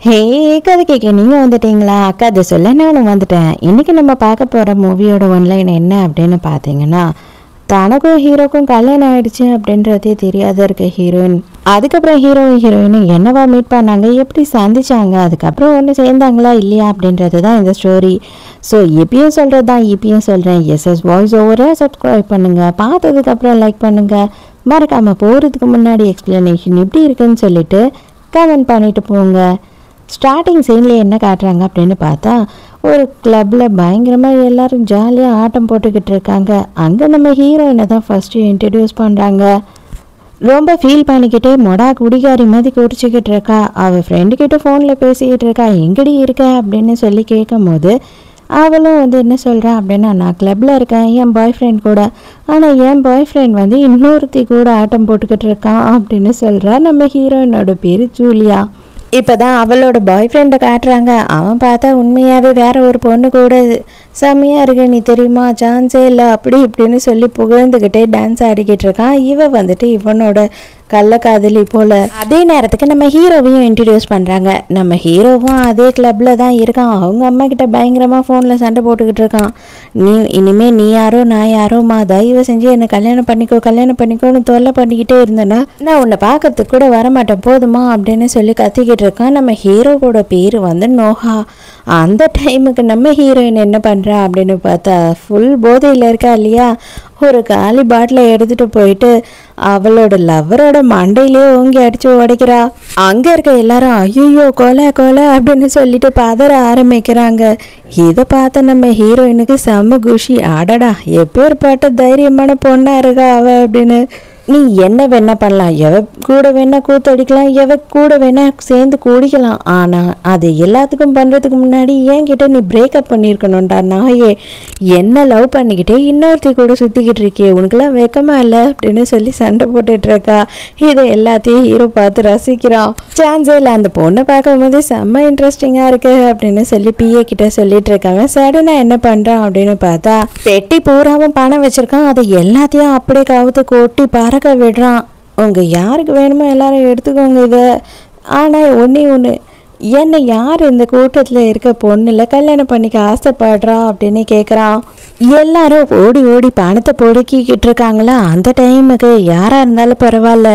ஹே கதை கேட்க நீங்கள் வந்துட்டீங்களா? அக்கா அதை சொல்ல நானும் வந்துட்டேன். இன்றைக்கி நம்ம பார்க்க போகிற மூவியோட ஒன்லைன் என்ன அப்படின்னு பார்த்தீங்கன்னா, தனக்கும் ஹீரோக்கும் கல்யாணம் ஆயிடுச்சு அப்படின்றதே தெரியாத இருக்க ஹீரோயின், அதுக்கப்புறம் ஹீரோயினும் என்னவா மீட் பண்ணாங்க, எப்படி சந்திச்சாங்க, அதுக்கப்புறம் ஒன்று சேர்ந்தாங்களா இல்லையா அப்படின்றது தான் இந்த ஸ்டோரி. ஸோ இப்பயும் சொல்கிறது தான் இப்பயும் சொல்கிறேன், எஸ்எஸ் வாய்ஸ் ஓவரை சப்ஸ்கிரைப் பண்ணுங்கள், பார்த்ததுக்கப்புறம் லைக் பண்ணுங்கள், மறக்காமல் போகிறதுக்கு முன்னாடி எக்ஸ்பிளனேஷன் எப்படி இருக்குன்னு சொல்லிட்டு கமெண்ட் பண்ணிட்டு போங்க. ஸ்டார்டிங் சீனில் என்ன காட்டுறாங்க அப்படின்னு பார்த்தா, ஒரு கிளப்பில் பயங்கரமாக எல்லோரும் ஜாலியாக ஆட்டம் போட்டுக்கிட்டு இருக்காங்க. அங்கே நம்ம ஹீரோயினை தான் ஃபஸ்ட்டு இன்ட்ரடியூஸ் பண்ணுறாங்க. ரொம்ப ஃபீல் பண்ணிக்கிட்டே மொடா குடிகாரி மாதிரி குடிச்சிக்கிட்டு இருக்கா. அவள் ஃப்ரெண்டுக்கிட்ட ஃபோனில் பேசிக்கிட்டு இருக்கா. எங்கடி இருக்க அப்படின்னு சொல்லி கேட்கும் போது அவளும் என்ன சொல்கிறா அப்படின்னா, நான் கிளப்பில் இருக்கேன் என் பாய் ஃப்ரெண்ட் கூட, ஆனால் என் பாய் ஃப்ரெண்ட் இன்னொருத்தி கூட ஆட்டம் போட்டுக்கிட்டு இருக்கான் அப்படின்னு சொல்கிறா. நம்ம ஹீரோயினோட பேர் ஜூலியா. இப்போ தான் அவளோட பாய் ஃப்ரெண்டை காட்டுறாங்க. அவன் பார்த்தா உண்மையாகவே வேற ஒரு பொண்ணு கூட செம்மையாக இருக்கு, நீ தெரியுமா, சான்ஸே இல்லை அப்படி இப்படின்னு சொல்லி புகழ்ந்துக்கிட்டே டான்ஸ் ஆடிக்கிட்டு இருக்கான். இவனோட கள்ளக்காதலி போல். அதே நேரத்துக்கு நம்ம ஹீரோவையும் இன்ட்ரடியூஸ் பண்ணுறாங்க. நம்ம ஹீரோவும் அதே கிளப்பில் தான் இருக்கான். அவங்க அம்மா கிட்ட பயங்கரமாக ஃபோனில் சண்டை போட்டுக்கிட்டு இருக்கான். இனிமேல் நீ யாரோ நான் யாரோமா, தயவு செஞ்சு என்னை கல்யாணம் பண்ணிக்கோன்னு தொல்லை பண்ணிக்கிட்டே இருந்தேன்னா நான் உன்னை பார்க்கறதுக்கு கூட வரமாட்டேன் போதுமா அப்படின்னு சொல்லி கத்திக்கிட்டு இருக்கான். நம்ம ஹீரோவோட பேர் நோஹா. அந்த டைமுக்கு நம்ம ஹீரோயின் என்ன பண்ணுறா அப்படின்னு பார்த்தா, ஃபுல் போதையில் இருக்கா இல்லையா, ஒரு காலி பாட்டிலை எடுத்துகிட்டு போயிட்டு அவளோட லவ்வரோட மண்டையிலே ஓங்கி அடித்து உடைக்கிறா. அங்கே இருக்க எல்லாரும் ஐயோ கொலை அப்படின்னு சொல்லிட்டு பதற ஆரம்பிக்கிறாங்க. இதை பார்த்த நம்ம ஹீரோயினுக்கு செம்ம குஷி. அடடா எப்பேற்பட்ட தைரியமான பொண்ணா இருக்கா அவ அப்படின்னு. நீ என்ன வேணா பண்ணலாம், எவ கூட வேணா கூத்தடிக்கலாம், எவ கூட வேணா சேர்ந்து குடிக்கலாம், ஆனால் அது எல்லாத்துக்கும் பண்ணுறதுக்கு முன்னாடி என்கிட்ட நீ பிரேக்கப் பண்ணியிருக்கணும்டா நாயே. என்ன லவ் பண்ணிக்கிட்டே இன்னொருத்தி கூட சுற்றிக்கிட்டு இருக்கே, உனக்குலாம் வெக்கமா இல்லை அப்படின்னு சொல்லி சண்டை போட்டுட்ருக்கா. இதை எல்லாத்தையும் ஹீரோ பார்த்து ரசிக்கிறான். சான்ஸே இல்லை, அந்த பொண்ணை பார்க்கும்போது செம்ம இன்ட்ரெஸ்டிங்காக இருக்கு அப்படின்னு சொல்லி பிஏ கிட்ட சொல்லிட்டு இருக்காங்க. சடனாக என்ன பண்ணுறான் அப்படின்னு பார்த்தா, பெட்டி பூராவும் பணம் வச்சுருக்கான். அதை எல்லாத்தையும் அப்படியே கவுத்து கொட்டி பறக்க விடுறான். உங்கள் யாருக்கு வேணுமோ எல்லாரும் எடுத்துக்கோங்க இதை. ஆனால் ஒன்று என்ன யார் இந்த கூட்டத்தில் இருக்க பொண்ணுல கல்யாணம் பண்ணிக்க ஆசைப்படுறா அப்படின்னு கேட்குறான். எல்லாரும் ஓடி ஓடி பணத்தை பொடுக்கிக்கிட்டு இருக்காங்களா. அந்த டைமுக்கு யாராக இருந்தாலும் பரவாயில்ல,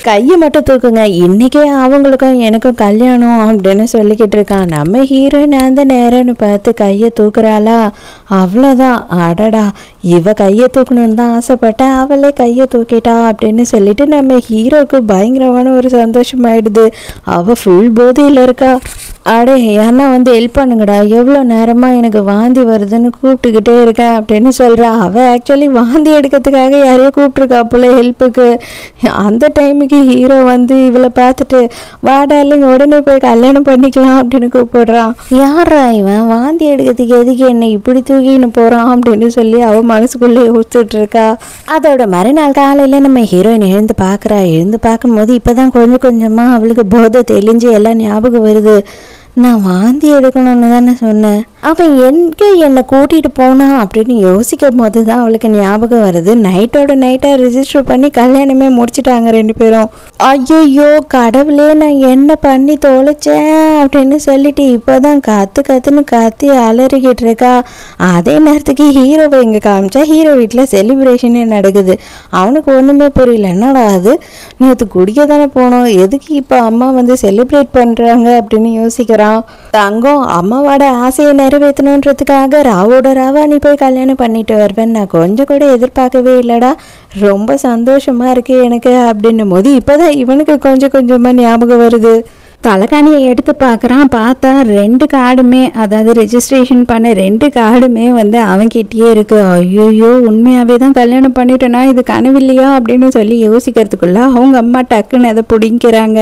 கையை மட்டும் தூக்குங்க, இன்றைக்கே அவங்களுக்கும் எனக்கும் கல்யாணம் அப்படின்னு சொல்லிக்கிட்டு இருக்கான். நம்ம ஹீரோயின் அந்த நேரம்னு பார்த்து கையை தூக்குறாளா, அவ்வளோதான். அடடா இவ கையை தூக்கணும்னு தான் ஆசைப்பட்டேன், அவளே கையை தூக்கிட்டா அப்படின்னு சொல்லிட்டு நம்ம ஹீரோவுக்கு பயங்கரமான ஒரு சந்தோஷமாயிடுது. அவள் ஃபுல் போதையில் இருக்கா. அடே ஏன்னா ஹெல்ப் பண்ணுங்கடா, எவ்வளோ நேரமாக எனக்கு வாந்தி வருதுன்னு கூப்பிட்டுக்கிட்டே இருக்கேன் அப்படின்னு சொல்கிறா. அவள் ஆக்சுவலி வாந்தி எடுக்கிறதுக்காக யாரையோ கூப்பிட்ருக்கா போல ஹெல்ப்புக்கு. அந்த டைமுக்கு ஹீரோ இவளை பார்த்துட்டு வாடாலிங்க உடனே போய் கல்யாணம் பண்ணிக்கலாம் அப்படின்னு கூப்பிடுறான். யாரா இவன் வாந்தி எடுக்கிறதுக்கு எதுக்கு என்னை இப்படி தூக்கின்னு போகிறான் அப்படின்னு சொல்லி அவள் மனசுக்குள்ளே யோசிச்சுட்டு இருக்கா. அதோட மறுநாள் காலையில் நம்ம ஹீரோயின் எழுந்து பார்க்கும்போது இப்போ தான் கொஞ்சம் கொஞ்சமாக அவளுக்கு போதை தெளிஞ்சு எல்லாம் ஞாபகம் வருது. நான் வாந்தி எடுக்கணும்னு தானே சொன்னேன், அவன் எங்கே என்னை கூட்டிகிட்டு போனான் அப்படின்னு யோசிக்கும் போது தான் அவளுக்கு ஞாபகம் வருது. நைட்டோட நைட்டாக ரிஜிஸ்டர் பண்ணி கல்யாணமே முடிச்சிட்டாங்க ரெண்டு பேரும். ஐயோ கடவுளே நான் என்ன பண்ணி தொலைச்சேன் அப்படின்னு சொல்லிட்டு இப்போ தான் கத்துன்னு கத்தி அலறிக்கிட்டு இருக்கா. அதே நேரத்துக்கு ஹீரோவை இங்கே காமிச்சா ஹீரோ வீட்டில் செலிப்ரேஷனே நடக்குது. அவனுக்கு ஒன்றுமே புரியல, என்னடா அது நேற்று குடிக்க தானே போனோம், எதுக்கு இப்போ அம்மா செலிப்ரேட் பண்ணுறாங்க அப்படின்னு யோசிக்கிறான். தங்கம் அம்மாவோட ஆசையை நிறைவேற்றணுன்றதுக்காக ராவோட ராவா நீ போய் கல்யாணம் பண்ணிட்டு வருவேன் நான் கொஞ்சம் கூட எதிர்பார்க்கவே இல்லைடா, ரொம்ப சந்தோஷமா இருக்கு எனக்கு அப்படின்னும் போது இப்போதான் இவனுக்கு கொஞ்சம் கொஞ்சமாக ஞாபகம் வருது. தலைக்காணியை எடுத்து பார்க்குறான். பார்த்தா 2 கார்டுமே, அதாவது ரெஜிஸ்ட்ரேஷன் பண்ண 2 கார்டுமே அவன்கிட்டயே இருக்கு. ஐயோ உண்மையாகவே தான் கல்யாணம் பண்ணிட்டேனா, இது கனவில்லையா அப்படின்னு சொல்லி யோசிக்கிறதுக்குள்ள அவங்க அம்மா டக்குன்னு அதை பிடிக்கிறாங்க.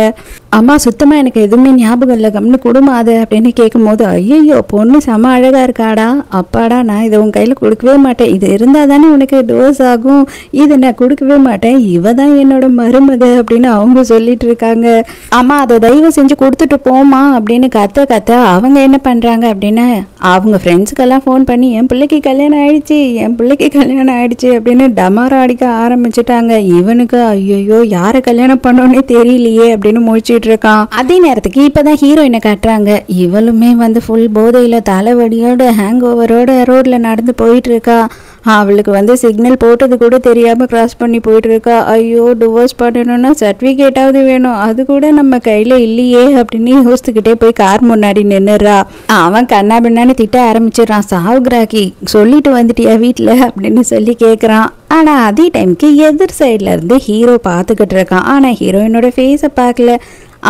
அம்மா சுத்தமாக எனக்கு எதுவுமே ஞாபகம் இல்லை, கம்னு குடும்பம் அது அப்படின்னு கேட்கும்போது, ஐயோ பொண்ணு செம அழகாக இருக்காடா, அப்பாடா நான் இதை உன் கையில் கொடுக்கவே மாட்டேன், இது இருந்தால் தானே உனக்கு டோஸ் ஆகும், இதை நான் கொடுக்கவே மாட்டேன், இவ தான் என்னோட மருமக அப்படின்னு அவங்க சொல்லிட்டு இருக்காங்க. அம்மா அதை தயவு செஞ்சு செஞ்சு கொடுத்துட்டு போமா அப்படின்னு கத்த கத்த அவங்க என்ன பண்ணுறாங்க அப்படின்னா அவங்க ஃப்ரெண்ட்ஸுக்கெல்லாம் ஃபோன் பண்ணி என் பிள்ளைக்கு கல்யாணம் ஆயிடுச்சு அப்படின்னு டமாரா அடிக்க ஆரம்பிச்சுட்டாங்க. இவனுக்கு ஐயோ யாரை கல்யாணம் பண்ணோன்னே தெரியலையே அப்படின்னு முழிச்சிட்டு இருக்கான். அதே நேரத்துக்கு இப்போதான் ஹீரோயினை காட்டுறாங்க. இவளுமே வந்து ஃபுல் போதையில் தலைவலியோட ஹேங் ஓவரோட ரோட்ல நடந்து போயிட்டு இருக்கா. அவளுக்கு வந்து சிக்னல் போட்டது கூட தெரியாமல் கிராஸ் பண்ணி போயிட்டு இருக்கா. ஐயோ டிவோர்ஸ் பண்ணணும்னா சர்டிஃபிகேட்டாவது வேணும், அது கூட நம்ம கையில் இல்லையே அப்படின்னு யோசித்துக்கிட்டே போய் கார் முன்னாடி நின்னுறா. அவன் கண்ணா பின்னான்னு திட்ட ஆரம்பிச்சிடறான். சாவுகிராக்கி சொல்லிட்டு வந்துட்டியா வீட்டில் அப்படின்னு சொல்லி கேட்குறான். ஆனால் அதே டைமுக்கு எதிர் சைடில் இருந்து ஹீரோ பார்த்துக்கிட்டு இருக்கான். ஆனால் ஹீரோயினோட ஃபேஸை பார்க்கல.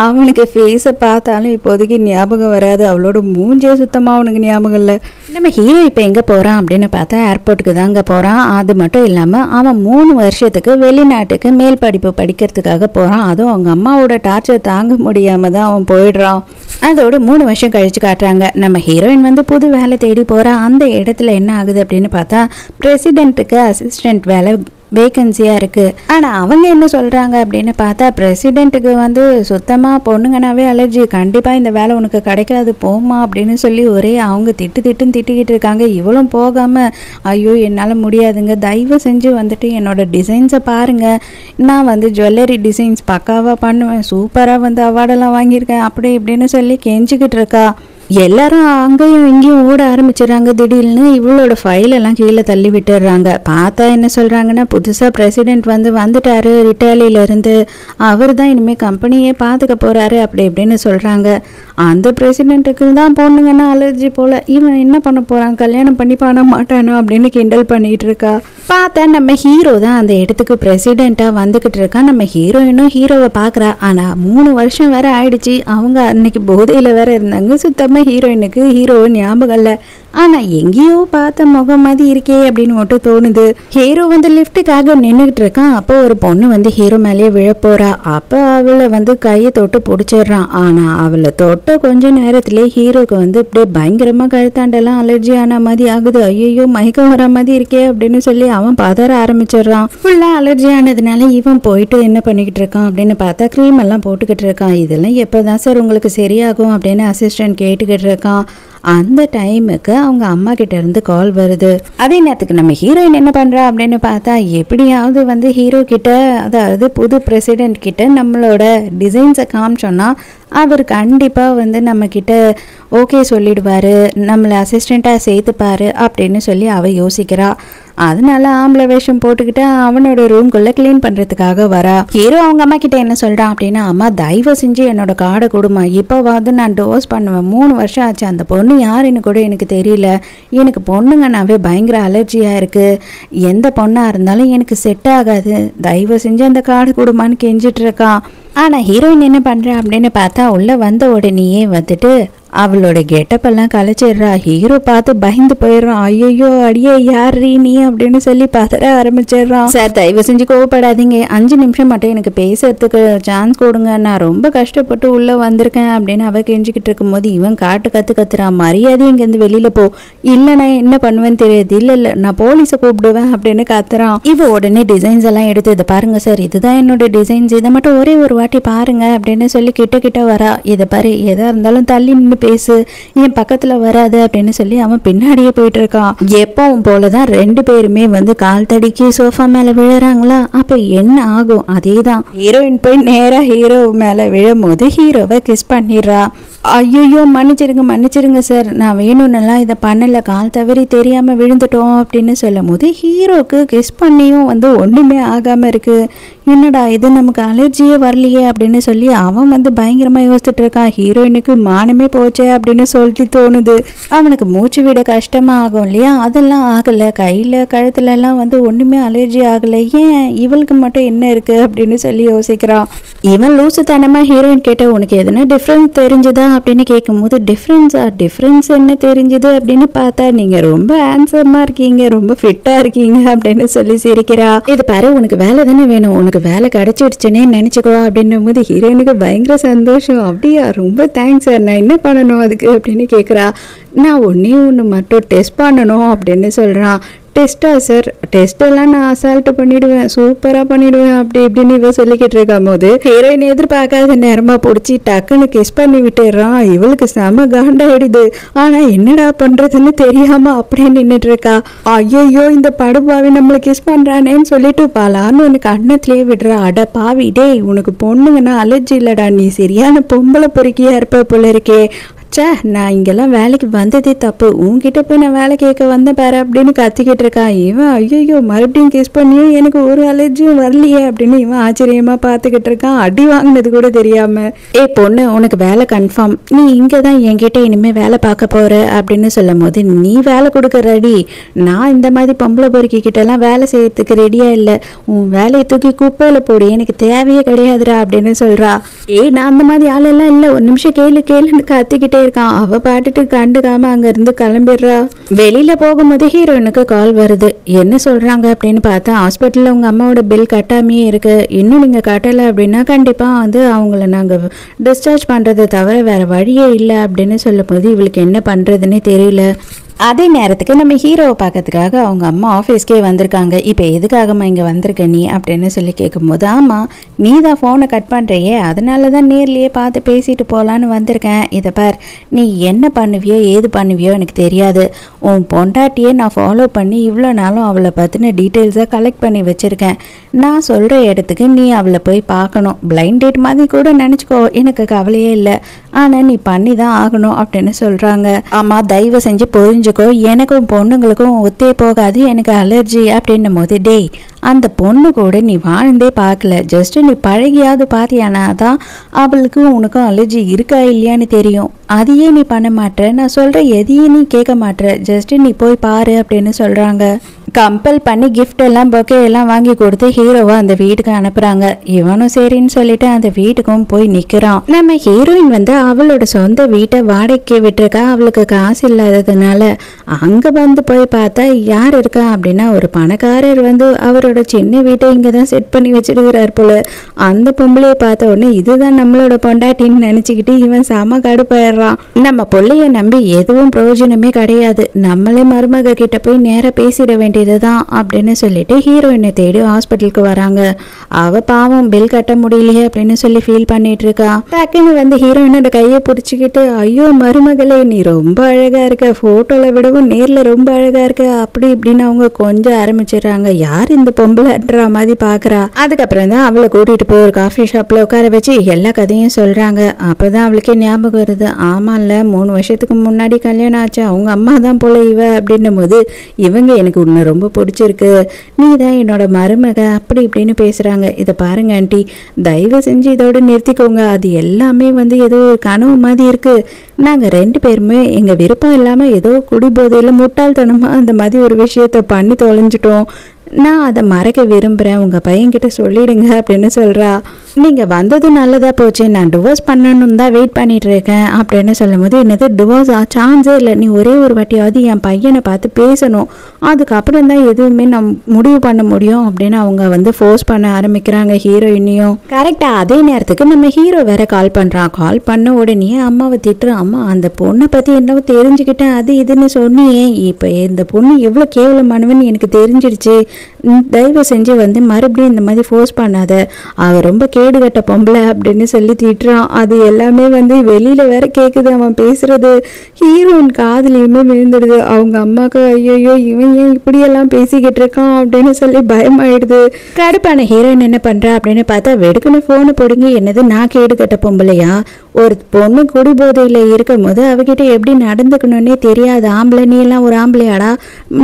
அவனுக்கு ஃபேஸை பார்த்தாலும் இப்போதைக்கு ஞாபகம் வராது. அவளோட மூஞ்சே சுத்தமாக அவனுக்கு ஞாபகம் இல்லை. நம்ம ஹீரோ இப்போ எங்கே போகிறான் அப்படின்னு பார்த்தா ஏர்போர்ட்டுக்கு தாங்க போகிறான். அது மட்டும் இல்லாமல் அவன் 3 வருஷத்துக்கு வெளிநாட்டுக்கு மேல் படிப்பு படிக்கிறதுக்காக போகிறான். அதுவும் அவங்க அம்மாவோட டார்ச்சர் தாங்க முடியாமல் தான் அவன் போயிடுறான். அதோட 3 வருஷம் கழிச்சு காட்டுறாங்க. நம்ம ஹீரோயின் வந்து புது வேலை தேடி போகிறா. அந்த இடத்துல என்ன ஆகுது அப்படின்னு பார்த்தா பிரசிடென்ட்டுக்கு அசிஸ்டன்ட் வேலை வேகன்சியாக இருக்குது. ஆனால் அவங்க என்ன சொல்கிறாங்க அப்படின்னு பார்த்தா பிரசிடெண்ட்டுக்கு வந்து சுத்தமாக பொண்ணுங்கனாவே அலர்ஜி, கண்டிப்பாக இந்த வேலை உனக்கு கிடைக்காது போமா அப்படின்னு சொல்லி ஒரே அவங்க திட்டிக்கிட்டு இருக்காங்க. இவளும் போகாமல் ஐயோ என்னால் முடியாதுங்க, தயவு செஞ்சு வந்துட்டு என்னோட டிசைன்ஸை பாருங்கள், நான் வந்து ஜுவல்லரி டிசைன்ஸ் பக்காவாக பண்ணுவேன், சூப்பராக வந்து அவார்டெல்லாம் வாங்கியிருக்கேன் அப்படி இப்படின்னு சொல்லி கெஞ்சிக்கிட்டு இருக்கா. எல்லாரும் அங்கேயும் இங்கேயும் ஓட ஆரம்பிச்சிடறாங்க. திடீர்னு இவளோட ஃபைலெல்லாம் கீழே தள்ளி விட்டுடுறாங்க. பார்த்தா என்ன சொல்கிறாங்கன்னா புதுசாக பிரசிடெண்ட் வந்துட்டாரு இட்டாலியிலேருந்து, அவர் தான் இனிமேல் கம்பெனியே பார்த்துக்க போகிறாரு அப்படி இப்படின்னு சொல்கிறாங்க. அந்த பிரசிடெண்ட்டுக்கு தான் பொண்ணுங்கன்னா அலர்ஜி போல், இவன் என்ன பண்ண போகிறான், கல்யாணம் பண்ணி பண்ண மாட்டானோ அப்படின்னு கிண்டல் பண்ணிகிட்டு இருக்கா. பார்த்தா நம்ம ஹீரோ தான் அந்த இடத்துக்கு பிரசிடெண்ட்டாக வந்துக்கிட்டு இருக்கா. நம்ம ஹீரோயினும் ஹீரோவை பார்க்குறா. ஆனால் 3 வருஷம் வேற ஆயிடுச்சு. அவங்க அன்னைக்கு போதையில் வேற இருந்தாங்க. சுத்தமாக ஹீரோயினுக்கு ஹீரோவை ஞாபகம் இல்லை. ஆனால் எங்கேயோ பார்த்த முகம் மாதிரி இருக்கே அப்படின்னு மட்டும் தோணுது. ஹீரோ வந்து லிஃப்ட்டுக்காக நின்றுக்கிட்டு இருக்கான். அப்போ ஒரு பொண்ணு வந்து ஹீரோ மேலேயே விழப்போறா. அப்போ அவளை வந்து கையை தொட்டு பிடிச்சிடுறான். ஆனால் அவளை தொட்ட கொஞ்ச நேரத்திலே ஹீரோக்கு வந்து இப்படியே பயங்கரமாக கழுத்தாண்டெல்லாம் அலர்ஜி ஆன மாதிரி ஆகுது. ஐயோ மயக்கம் வர மாதிரி இருக்கே அப்படின்னு சொல்லி அவன் பதற ஆரம்பிச்சிடுறான். ஃபுல்லாக அலர்ஜி ஆனதுனால இவன் போயிட்டு என்ன பண்ணிக்கிட்டு இருக்கான் அப்படின்னு பார்த்தா க்ரீம் எல்லாம் போட்டுக்கிட்டு இருக்கான். இதெல்லாம் எப்போ தான் சார் உங்களுக்கு சரியாகும் அப்படின்னு அசிஸ்டன்ட் கேட்டுக்கிட்டு இருக்கான். அந்த டைமுக்கு அவங்க அம்மா கிட்ட இருந்து கால் வருது. அதே நேரத்துக்கு நம்ம ஹீரோயின் என்ன பண்றா அப்படின்னு பார்த்தா எப்படியாவது வந்து ஹீரோ கிட்ட, அதாவது புது பிரசிடென்ட் கிட்ட நம்மளோட டிசைன்ஸை காமிச்சோன்னா அவர் கண்டிப்பாக வந்து நம்மக்கிட்ட ஓகே சொல்லிடுவார், நம்மளை அசிஸ்டண்ட்டாக சேர்த்துப்பாரு அப்படின்னு சொல்லி அவள் யோசிக்கிறா. அதனால ஆம்பளை வேஷம் போட்டுக்கிட்டு அவனோட ரூம்குள்ளே க்ளீன் பண்ணுறதுக்காக வரா. ஹீரோ அவங்க அம்மா கிட்ட என்ன சொல்கிறான் அப்படின்னா, அம்மா தயவு செஞ்சு என்னோட கார்டை கொடுமா, இப்போவாவது நான் டிவோர்ஸ் பண்ணுவேன், 3 வருஷம் ஆச்சு, அந்த பொண்ணு யாருன்னு கூட எனக்கு தெரியல, எனக்கு பொண்ணுங்கனாவே பயங்கர அலர்ஜியாக இருக்குது, எந்த பொண்ணாக இருந்தாலும் எனக்கு செட் ஆகாது, தயவு செஞ்சு அந்த கார்டு கொடுமான்னு கெஞ்சிட்டு இருக்கான். ஆனால் ஹீரோயின் என்ன பண்ணுறா அப்படின்னு பார்த்தா உள்ளே வந்த உடனேயே வந்துட்டு அவளோட கெட்டப்பெல்லாம் கலைச்சிடுறா. ஹீரோ பார்த்து பயந்து போயிடுறான். ஐயோ அடியே யாரு நீ அப்படின்னு சொல்லி பதற ஆரம்பிச்சிடுறான். சார் தயவு செஞ்சு கோவப்படாதீங்க, 5 நிமிஷம் மட்டும் எனக்கு பேசுறதுக்கு சான்ஸ் கொடுங்க, நான் ரொம்ப கஷ்டப்பட்டு உள்ளே வந்திருக்கேன் அப்படின்னு அவ கெஞ்சிக்கிட்டு இருக்கும்போது இவன் கத்துறான். மரியாதை இங்கேருந்து வெளியில் போ, இல்லை நான் என்ன பண்ணுவேன்னு தெரியாது, இல்லை நான் போலீஸை கூப்பிடுவேன் அப்படின்னு கத்துறான். இவ உடனே டிசைன்ஸ் எல்லாம் எடுத்து இதை பாருங்க சார், இதுதான் என்னோட டிசைன்ஸ், இதை மட்டும் ஒரே ஒரு வாட்டி பாருங்க அப்படின்னு சொல்லி கிட்ட வரா. இதை பாரு, எதா இருந்தாலும் தள்ளி நின்று பேசு, என் பக்கத்துல வராது அப்படின்னு சொல்லி அவன் பின்னாடியே போயிட்டு இருக்கான். எப்பவும் போலதான் 2 பேருமே வந்து கால் தடிக்கி சோஃபா மேல விழுறாங்களா, அப்ப என்ன ஆகும் அதேதான். ஹீரோயின் போய் நேரா ஹீரோ மேல விழும் போது ஹீரோவை கிஸ் பண்ணிடுறா. ஐயோ மன்னிச்சிருங்க சார், நான் வேணும்னெல்லாம் இதை பண்ணல, கால் தவறி தெரியாம விழுந்துட்டோம் அப்படின்னு சொல்லும் போது ஹீரோக்கு கிஸ் பண்ணியும் வந்து ஒண்ணுமே ஆகாம இருக்கு. என்னடா இது, நமக்கு அலர்ஜியே வரலையே அப்படின்னு சொல்லி அவன் வந்து பயங்கரமா யோசிச்சுட்டு இருக்கான். ஹீரோயினுக்கு மானமே போச்சே அப்படின்னு சொல்லி தோணுது. அவனுக்கு மூச்சு விட கஷ்டமா ஆகும் இல்லையா, அதெல்லாம் ஆகல, கையில கழுத்துல எல்லாம் வந்து ஒண்ணுமே அலர்ஜி ஆகல, ஏன் இவளுக்கு மட்டும் என்ன இருக்கு அப்படின்னு சொல்லி யோசிக்கிறான். இவன் லூசுத்தனமா ஹீரோயின் கேட்ட உனக்கு எதுனா டிஃப்ரென்ஸ் தெரிஞ்சுதா அப்படின்னு கேட்கும்போது டிஃப்ரென்ஸ் என்ன தெரிஞ்சுது அப்படின்னு பார்த்தா நீங்க ரொம்ப ஹேண்ட்ஸமா இருக்கீங்க, ரொம்ப ஃபிட்டா இருக்கீங்க அப்படின்னு சொல்லி சிரிக்கிறா. இது பாரு, உனக்கு வேலை தானே வேணும், உனக்கு வேலை கிடைச்சிடுச்சுன்னே நினைச்சுக்கோ அப்படின்னும் போது ஹீரோயினுக்கு பயங்கர சந்தோஷம். அப்படியா, ரொம்ப தேங்க்ஸ் சார், நான் என்ன பண்ணணும் அதுக்கு அப்படின்னு கேட்குறா. நான் ஒன்று மட்டும் டெஸ்ட் பண்ணணும் அப்படின்னு சொல்கிறான். டெஸ்ட்டா சார்? டெஸ்ட் எல்லாம் நான் அசால்ட்டு பண்ணிடுவேன், சூப்பராக பண்ணிடுவேன் அப்படி இப்படின்னு இவ சொல்லிக்கிட்டு இருக்கும் போது ஹீரோயின் எதிர்பார்க்காத நேரமா பிடிச்சி டக்குன்னு கிஸ் பண்ணி விட்டுறான். இவளுக்கு செம காண்டாயிடுது. ஆனா என்னடா பண்றதுன்னு தெரியாம அப்படியே நின்றுட்டு இருக்கா. ஐயோ இந்த படுபாவி நம்மளை கிஸ் பண்றானேன்னு சொல்லிட்டு பாலான்னு உனக்கு கண்ணத்திலேயே விடுறா. அட பாவி டேய், உனக்கு பொண்ணுங்கன்னா அலர்ஜி இல்லடா, நீ சரியான பொம்பளை பொறுக்கியா இருப்ப போல இருக்கே. சே, நான் இங்கெல்லாம் வேலைக்கு வந்ததே தப்பு, உன்கிட்ட போய் நான் வேலை கேட்க வந்தேன் பாரு அப்படின்னு கத்திக்கிட்டு இருக்கான். இவன் ஐயோ மறுபடியும் கிஸ் பண்ணியும் எனக்கு ஒரு அலர்ஜியும் வரலையே அப்படின்னு இவன் ஆச்சரியமா பார்த்துக்கிட்டு இருக்கான், அடி வாங்கினது கூட தெரியாம. ஏ பொண்ணு, உனக்கு வேலை கன்ஃபார்ம், நீ இங்கே தான் என்கிட்ட இனிமேல் வேலை பார்க்க போற அப்படின்னு சொல்லும் போது, நீ வேலை கொடுக்க ரெடி, நான் இந்த மாதிரி பொம்பளை பொறுக்கி கிட்டலாம் வேலை செய்யறதுக்கு ரெடியா இல்லை, உன் வேலையை தூக்கி குப்பையில போடு, எனக்கு தேவையே கிடையாதுடா அப்படின்னு சொல்றா. நான் அந்த மாதிரி ஆளெல்லாம் இல்லை, ஒரு நிமிஷம் கேளுன்னு கத்திக்கிட்டே இருக்கான். அவ பாட்டுட்டு கண்டுக்காம அங்க இருந்து கிளம்பிடுறா. வெளியில போகும்போது ஹீரோயினுக்கு கால் வருது. என்ன சொல்றாங்க அப்படின்னு பார்த்தா, ஹாஸ்பிட்டல்ல உங்க அம்மாவோட பில் கட்டாமையே இருக்கு, இன்னும் நீங்க கட்டலை அப்படின்னா கண்டிப்பா வந்து அவங்கள நாங்க டிஸ்சார்ஜ் பண்றதை தவிர வேற வழியே இல்லை அப்படின்னு சொல்லும் போது இவளுக்கு என்ன பண்றதுன்னே தெரியல. அதே நேரத்துக்கு நம்ம ஹீரோவை பார்க்கறதுக்காக அவங்க அம்மா ஆஃபீஸ்க்கே வந்திருக்காங்க. இப்போ எதுக்காகம்மா இங்கே வந்திருக்க நீ அப்படின்னு சொல்லி கேட்கும்போது, ஆமாம் நீ தான் ஃபோனை கட் பண்ணுறியே, அதனால தான் நேர்லேயே பார்த்து பேசிட்டு போகலான்னு வந்திருக்கேன். இதை பார், நீ என்ன பண்ணுவியோ ஏது பண்ணுவியோ எனக்கு தெரியாது, உன் பொண்டாட்டியே நான் ஃபாலோ பண்ணி இவ்வளோ நாளும் அவளை பற்றின டீட்டெயில்ஸை கலெக்ட் பண்ணி வச்சுருக்கேன். நான் சொல்கிற இடத்துக்கு நீ அவளை போய் பார்க்கணும், பிளைண்ட் டேட் மாதிரி கூட நினச்சிக்கோ, எனக்கு கவலையே இல்லை, ஆனால் நீ பண்ணி தான் ஆகணும் அப்படின்னு சொல்கிறாங்க. ஆமாம் தயவு செஞ்சு புரிஞ்சு, எனக்கும் பொண்ணுங்களுக்கும் ஒத்தே போகாது, எனக்கு அலர்ஜி அப்படின்னும் போது, டேய் அந்த பொண்ணு கூட நீ வாழ்ந்தே பார்க்கல, ஜஸ்ட் நீ பழகியாவது பார்த்தியானா தான் அவளுக்கு உனக்கும் அலர்ஜி இருக்கா இல்லையான்னு தெரியும், அதையே நீ பண்ண மாட்டேற, நான் சொல்ற எதையும் நீ கேட்க மாட்டேற, ஜஸ்ட் நீ போய் பாரு அப்படின்னு சொல்றாங்க. கம்பல் பண்ணி கிஃப்ட் எல்லாம் பொக்கே எல்லாம் வாங்கி கொடுத்து ஹீரோவை அந்த வீட்டுக்கு அனுப்புறாங்க. இவனும் சரின்னு சொல்லிட்டு அந்த வீட்டுக்கும் போய் நிக்கிறான். நம்ம ஹீரோயின் வந்து அவளோட சொந்த வீட்டை வாடகைக்கு விட்டுருக்கா, அவளுக்கு காசு இல்லாததுனால. அங்க வந்து போய் பார்த்தா யார் இருக்கா அப்படின்னா, ஒரு பணக்காரர் வந்து அவரோட சின்ன வீட்டை இங்கதான் செட் பண்ணி வச்சிருக்கிறார் போல. அந்த பொம்பளையை பார்த்த உடனே இதுதான் நம்மளோட பொண்டாட்டின்னு நினைச்சுக்கிட்டு இவன் செம கடுப்பாயிடுறான். நம்ம பொள்ளைய நம்பி எதுவும் பிரயோஜனமே கிடையாது, நம்மளே மருமக கிட்ட போய் நேரா பேசிட வேண்டியதுதான் அப்படின்னு சொல்லிட்டு ஹீரோயினை தேடி ஹாஸ்பிட்டலுக்கு வராங்க. அவ பாவம் பில் கட்ட முடியலையே அப்படின்னு சொல்லி ஃபீல் பண்ணிட்டு இருக்கா. டக்குன்னு வந்து ஹீரோயினோட கையை பிடிச்சிக்கிட்டு, ஐயோ மருமகளே நீ ரொம்ப அழகா இருக்க, போட்டோல விடவும் நேர்ல ரொம்ப அழகா இருக்க அப்படி இப்படின்னு அவங்க கொஞ்சம் ஆரம்பிச்சிடுறாங்க. யார் இந்த பொம்பளைன்ற மாதிரி பாக்குறா. அதுக்கப்புறம் தான் அவளை கூட்டிட்டு போய் ஒரு காஃபி ஷாப்ல உட்கார வச்சு எல்லா கதையும் சொல்றாங்க. அப்பதான் அவளுக்கே ஞாபகம் வருது, ஆமாம்ல 3 வருஷத்துக்கு முன்னாடி கல்யாணம் ஆச்சு, அவங்க அம்மா தான் போல இவ அப்படின்னும் போது, இவங்க எனக்கு உன்னை ரொம்ப பிடிச்சிருக்கு, நீ தான் என்னோட மருமக அப்படி இப்படின்னு பேசுறாங்க. இதை பாருங்க ஆண்டி, தயவு செஞ்சு இதோட நிறுத்திக்கோங்க, அது எல்லாமே வந்து ஏதோ ஒரு கனவு மாதிரி இருக்கு, நாங்க 2 பேருமே எங்க விருப்பம் இல்லாம ஏதோ குடிபோதையில முட்டாள்தனமா அந்த மாதிரி ஒரு விஷயத்த பண்ணி தொலைஞ்சிட்டோம், நான் அதை மறைக்க விரும்புகிறேன், உங்கள் பையன்கிட்ட சொல்லிடுங்க அப்படின்னு சொல்கிறா. நீங்கள் வந்தது நல்லதாக போச்சு, நான் டிவோர்ஸ் பண்ணணும்னு தான் வெயிட் பண்ணிட்டு இருக்கேன் அப்படின்னு சொல்லும் போது, என்னது டிவோர்ஸ் சான்ஸே இல்லை, நீ ஒரே ஒரு வாட்டியாவது என் பையனை பார்த்து பேசணும், அதுக்கப்புறம் தான் எதுவுமே நான் முடிவு பண்ண முடியும் அப்படின்னு அவங்க வந்து ஃபோர்ஸ் பண்ண ஆரம்பிக்கிறாங்க ஹீரோயினையும். கரெக்டாக அதே நேரத்துக்கு நம்ம ஹீரோ வேற கால் பண்ணுறான். கால் பண்ண உடனே அம்மாவை திட்டுறான். அம்மா அந்த பொண்ணை பற்றி என்னவோ தெரிஞ்சுக்கிட்டேன், அது இதுன்னு சொன்னியே, இப்போ இந்த பொண்ணு எவ்வளோ கேவலமானவன்னு எனக்கு தெரிஞ்சிடுச்சு, தயவு செஞ்சு வந்து மறுபடியும் இந்த மாதிரி ஃபோர்ஸ் பண்ணாத, அவ ரொம்ப கேடுகட்ட பொம்பளை அப்படின்னு சொல்லி திட்டுறான். அது எல்லாமே வந்து வெளியில வேற கேட்குது அவன் பேசுறது, ஹீரோயின் காதுலையுமே விழுந்துடுது. அவங்க அம்மாவுக்கு ஐயோ இவன் ஏன் இப்படியெல்லாம் பேசிக்கிட்டு இருக்கான் அப்படின்னு சொல்லி பயமாயிடுது. கடுப்பான ஹீரோயின் என்ன பண்றா அப்படின்னு பார்த்தா, வெடுக்குன்னு போனை போடுங்க, என்னது நான் கேடுகட்ட பொம்பளையா, ஒரு பொண்ணு குடிபோதையில இருக்கும் போது அவகிட்ட எப்படி நடந்துக்கணும்னே தெரியாது ஆம்பளை, நீ எல்லாம் ஒரு ஆம்பளையாடா,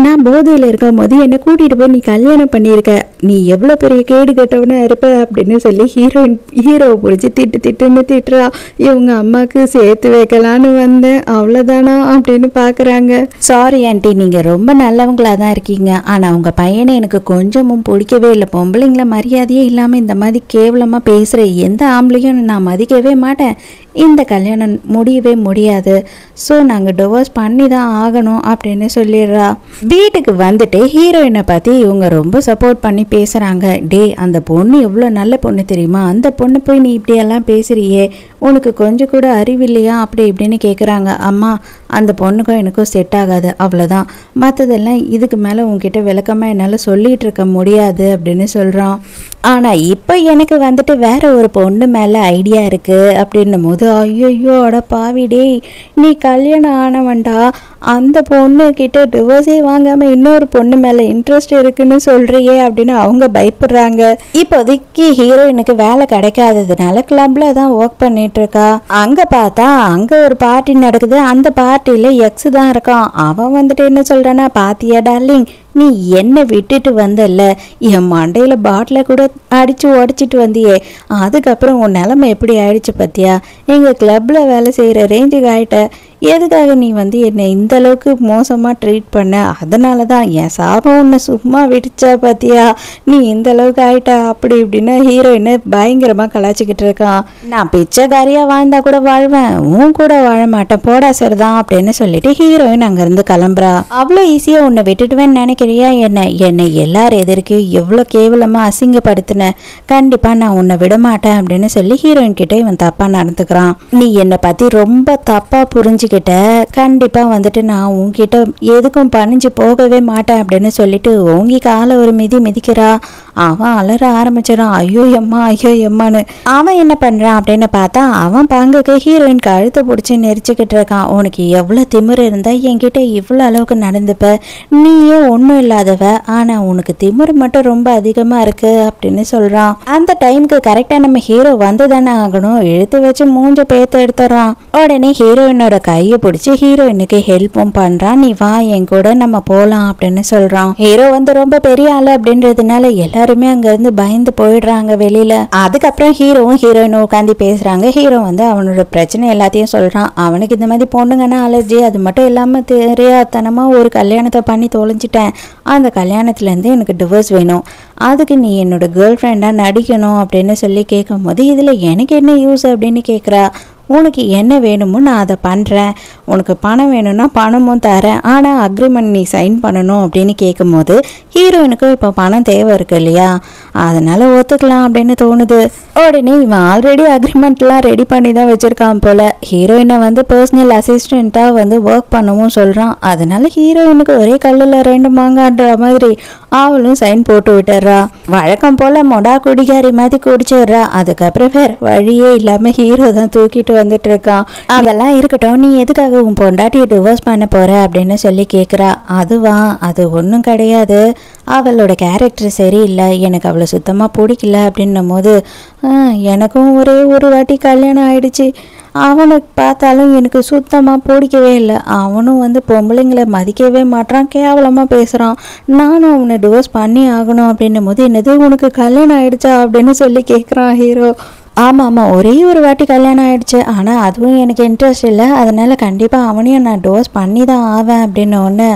நான் போதையில இருக்கும் போது என்னை கூட்டிட்டு போய் நீ கல்யாணம் பண்ணியிருக்க, நீ எவ்வளோ பெரிய கேடு கட்டவனா இருப்ப அப்படின்னு சொல்லி ஹீரோவை பிடிச்சி திட்டுன்னு திட்டுறா. இவங்க அம்மாவுக்கு சேர்த்து வைக்கலான்னு வந்தேன், அவ்வளோதானா அப்படின்னு பார்க்குறாங்க. சாரி ஆண்டி, நீங்கள் ரொம்ப நல்லவங்களா தான் இருக்கீங்க, ஆனால் உங்கள் பையனை எனக்கு கொஞ்சமும் பிடிக்கவே இல்லை, பொம்பளைங்கள மரியாதையே இல்லாமல் இந்த மாதிரி கேவலமாக பேசுகிற எந்த ஆம்பளையும் நான் மதிக்கவே மாட்டேன், இந்த கல்யாணம் முடியவே முடியாது, ஸோ நாங்கள் டிவோர்ஸ் பண்ணி தான் ஆகணும் அப்படின்னு சொல்லிடுறா. வீட்டுக்கு வந்துட்டு ஹீரோயினை பற்றி இவங்க ரொம்ப சப்போர்ட் பண்ணி பேசுகிறாங்க. டே அந்த பொண்ணு எவ்வளோ நல்ல பொண்ணு தெரியுமா, அந்த பொண்ணு போய் நீ இப்படியெல்லாம் பேசுறியே, உனக்கு கொஞ்சம் கூட அறிவில்லையா அப்படி இப்படின்னு கேட்குறாங்க. அம்மா அந்த பொண்ணுக்கும் எனக்கும் செட் ஆகாது, அவ்வளோதான். மற்றதெல்லாம் இதுக்கு மேலே உங்ககிட்ட விளக்கமாக என்னால் சொல்லிகிட்டு இருக்க முடியாது அப்படின்னு சொல்கிறான். ஆனால் இப்போ எனக்கு வந்துட்டு வேற ஒரு பொண்ணு மேலே ஐடியா இருக்குது அப்படின்னும் போது, ஐயோ அட பாவிடே, நீ கல்யாணம் ஆனவன்டா, அந்த பொண்ணு கிட்ட டிவோர்ஸே வாங்காமல் இன்னொரு பொண்ணு மேலே இன்ட்ரெஸ்ட் இருக்குன்னு சொல்கிறியே அப்படின்னு அவங்க பயப்படுறாங்க. இப்போதைக்கு ஹீரோயினுக்கு வேலை கிடைக்காததுனால கிளப்ல தான் ஒர்க் பண்ணிட்டு இருக்கா. அங்கே பார்த்தா அங்கே ஒரு பார்ட்டி நடக்குது. அந்த பார்ட்டியில் எக்ஸ் தான் இருக்கான். அவன் வந்துட்டு என்ன சொல்கிறான்னா, பாத்தியா டார்லிங், நீ என்னை விட்டுட்டு வந்தல்ல, என் மண்டையில் பாட்டிலை கூட அடித்து உடச்சிட்டு வந்தியே, அதுக்கப்புறம் உன் நிலைமை எப்படி ஆயிடுச்சு பத்தியா, எங்கள் கிளப்பில் வேலை செய்கிற ரேஞ்சுக்கு ஆகிட்ட, எதுக்காக நீ வந்து என்னை இந்த அளவுக்கு மோசமாக ட்ரீட் பண்ண, அதனால தான் என் சாபம் உன்னை சும்மா விடுச்சா பத்தியா, நீ இந்த அளவுக்கு ஆகிட்ட அப்படி இப்படின்னா ஹீரோயினை பயங்கரமாக கலாச்சிக்கிட்டு இருக்கான். நான் பிச்சைக்காரியாக வாழ்ந்தா கூட வாழ்வேன், உன் கூட வாழ மாட்டேன், போடா சரிதான் அப்படின்னு சொல்லிட்டு ஹீரோயின் அங்கேருந்து கிளம்புறா. அவ்வளோ ஈஸியாக உன்னை விட்டுடுவேன்னு நினைக்கிறேன், என்னை எல்லாரும் எதிர்க்கு எவ்வளோ கேவலமாக அசிங்கப்படுத்தின, கண்டிப்பாக நான் உன்னை விட மாட்டேன் அப்படின்னு சொல்லி ஹீரோயின் கிட்ட இவன் தப்பாக நடந்துக்கிறான். நீ என்னை பற்றி ரொம்ப தப்பாக புரிஞ்சுக்கிட்ட, கண்டிப்பாக வந்துட்டு நான் உன்கிட்ட எதுக்கும் பணிஞ்சு போகவே மாட்டேன் அப்படின்னு சொல்லிட்டு ஓங்கி காலை ஒரு மிதிக்கிறா. அவன் அலற ஆரம்பிச்சிடான், ஐயோ எம்மான்னு. அவன் என்ன பண்ணுறான் அப்படின்னு பார்த்தா, அவன் பங்குக்கு ஹீரோயின் கழுத்தை பிடிச்சி நெரிச்சுக்கிட்டு இருக்கான். உனக்கு எவ்வளோ திமிரு இருந்தால் என்கிட்ட இவ்வளோ அளவுக்கு நடந்துப்ப, நீயே ஒன்றும் இல்லாதவ, ஆனால் உனக்கு திமிரு மட்டும் ரொம்ப அதிகமாக இருக்கு அப்படின்னு சொல்கிறான். அந்த டைமுக்கு கரெக்டாக நம்ம ஹீரோ வந்து தானே ஆகணும், இழுத்து வச்சு மூஞ்ச பேத்து எடுத்துடுறான். உடனே ஹீரோயினோட கையை பிடிச்சி ஹீரோயினுக்கு ஹெல்ப்பும் பண்ணுறான். நீ வா என் கூட நம்ம போகலாம் அப்படின்னு சொல்கிறான். ஹீரோ வந்து ரொம்ப பெரிய ஆள் அப்படின்றதுனால எல்லாருமே அங்கேருந்து பயந்து போயிடுறாங்க வெளியில். அதுக்கப்புறம் ஹீரோவும் ஹீரோயினும் உட்காந்து பேசுகிறாங்க. ஹீரோ வந்து அவனோட பிரச்சனை எல்லாத்தையும் சொல்கிறான். அவனுக்கு இந்த மாதிரி பொண்ணுங்கன்னா அலர்ஜி, அது மட்டும் இல்லாமல் தெரியாதனமாக ஒரு கல்யாணத்தை பண்ணி தொலைஞ்சிட்டேன், அந்த கல்யாணத்துலேருந்து எனக்கு டிவோர்ஸ் வேணும், அதுக்கு நீ என்னோட கேர்ள் ஃப்ரெண்டாக நடிக்கணும் அப்படின்னு சொல்லி கேட்கும் போது, இதில் எனக்கு என்ன யூஸ் அப்படின்னு கேட்குறா. உனக்கு என்ன வேணுமோ நான் அதை பண்ணுறேன், உனக்கு பணம் வேணும்னா பணமும் தரேன், ஆனால் அக்ரிமெண்ட் நீ சைன் பண்ணணும் அப்படின்னு கேட்கும்போது ஹீரோயினுக்கும் இப்போ பணம் தேவை இருக்கு இல்லையா, அதனால் ஒத்துக்கலாம் அப்படின்னு தோணுது. உடனே இவன் ஆல்ரெடி அக்ரிமெண்ட்லாம் ரெடி பண்ணி தான் வச்சுருக்கான் போல். ஹீரோயினை வந்து பர்சனல் அசிஸ்டண்ட்டாக வந்து ஒர்க் பண்ணவும் சொல்கிறான். அதனால ஹீரோயினுக்கு ஒரே கல்லில் ரெண்டு மாங்கான்ற மாதிரி அவளும் சைன் போட்டு விட்டுறா. வழக்கம் போல் மொடா குடிகாரி மாதிரி குடிச்சிடுறா. அதுக்கப்புறம் வேறு வழியே இல்லாமல் ஹீரோ தான் தூக்கிட்டு வந்துட்டு இருக்கான். அதெல்லாம் இருக்கட்டும், நீ எதுக்காக உன் பொண்டாட்டியை டிவோர்ஸ் பண்ண போற அப்படின்னு சொல்லி கேட்குறா. அதுவா, அது ஒன்றும் கிடையாது, அவளோட கேரக்டர் சரியில்லை, எனக்கு அவளை சுத்தமாக பிடிக்கல அப்படின்னும் போது, எனக்கும் ஒரே ஒரு வாட்டி கல்யாணம் ஆயிடுச்சு, அவனுக்கு பார்த்தாலும் எனக்கு சுத்தமாக பிடிக்கவே இல்லை, அவனும் வந்து பொம்பளைங்களை மதிக்கவே மாட்டான், கேவலமாக பேசுகிறான், நானும் அவனை டிவோர்ஸ் பண்ணி ஆகணும் அப்படின்னும் போது, என்னது உனக்கு கல்யாணம் ஆயிடுச்சா அப்படின்னு சொல்லி கேட்குறான் ஹீரோ. ஆமாம், ஒரே ஒரு வாட்டி கல்யாணம் ஆயிடுச்சு, ஆனால் அதுவும் எனக்கு இன்ட்ரெஸ்ட் இல்லை, அதனால் கண்டிப்பாக அவனையும் நான் டிவோர்ஸ் பண்ணி தான் ஆவேன் அப்படின்னு ஒன்று.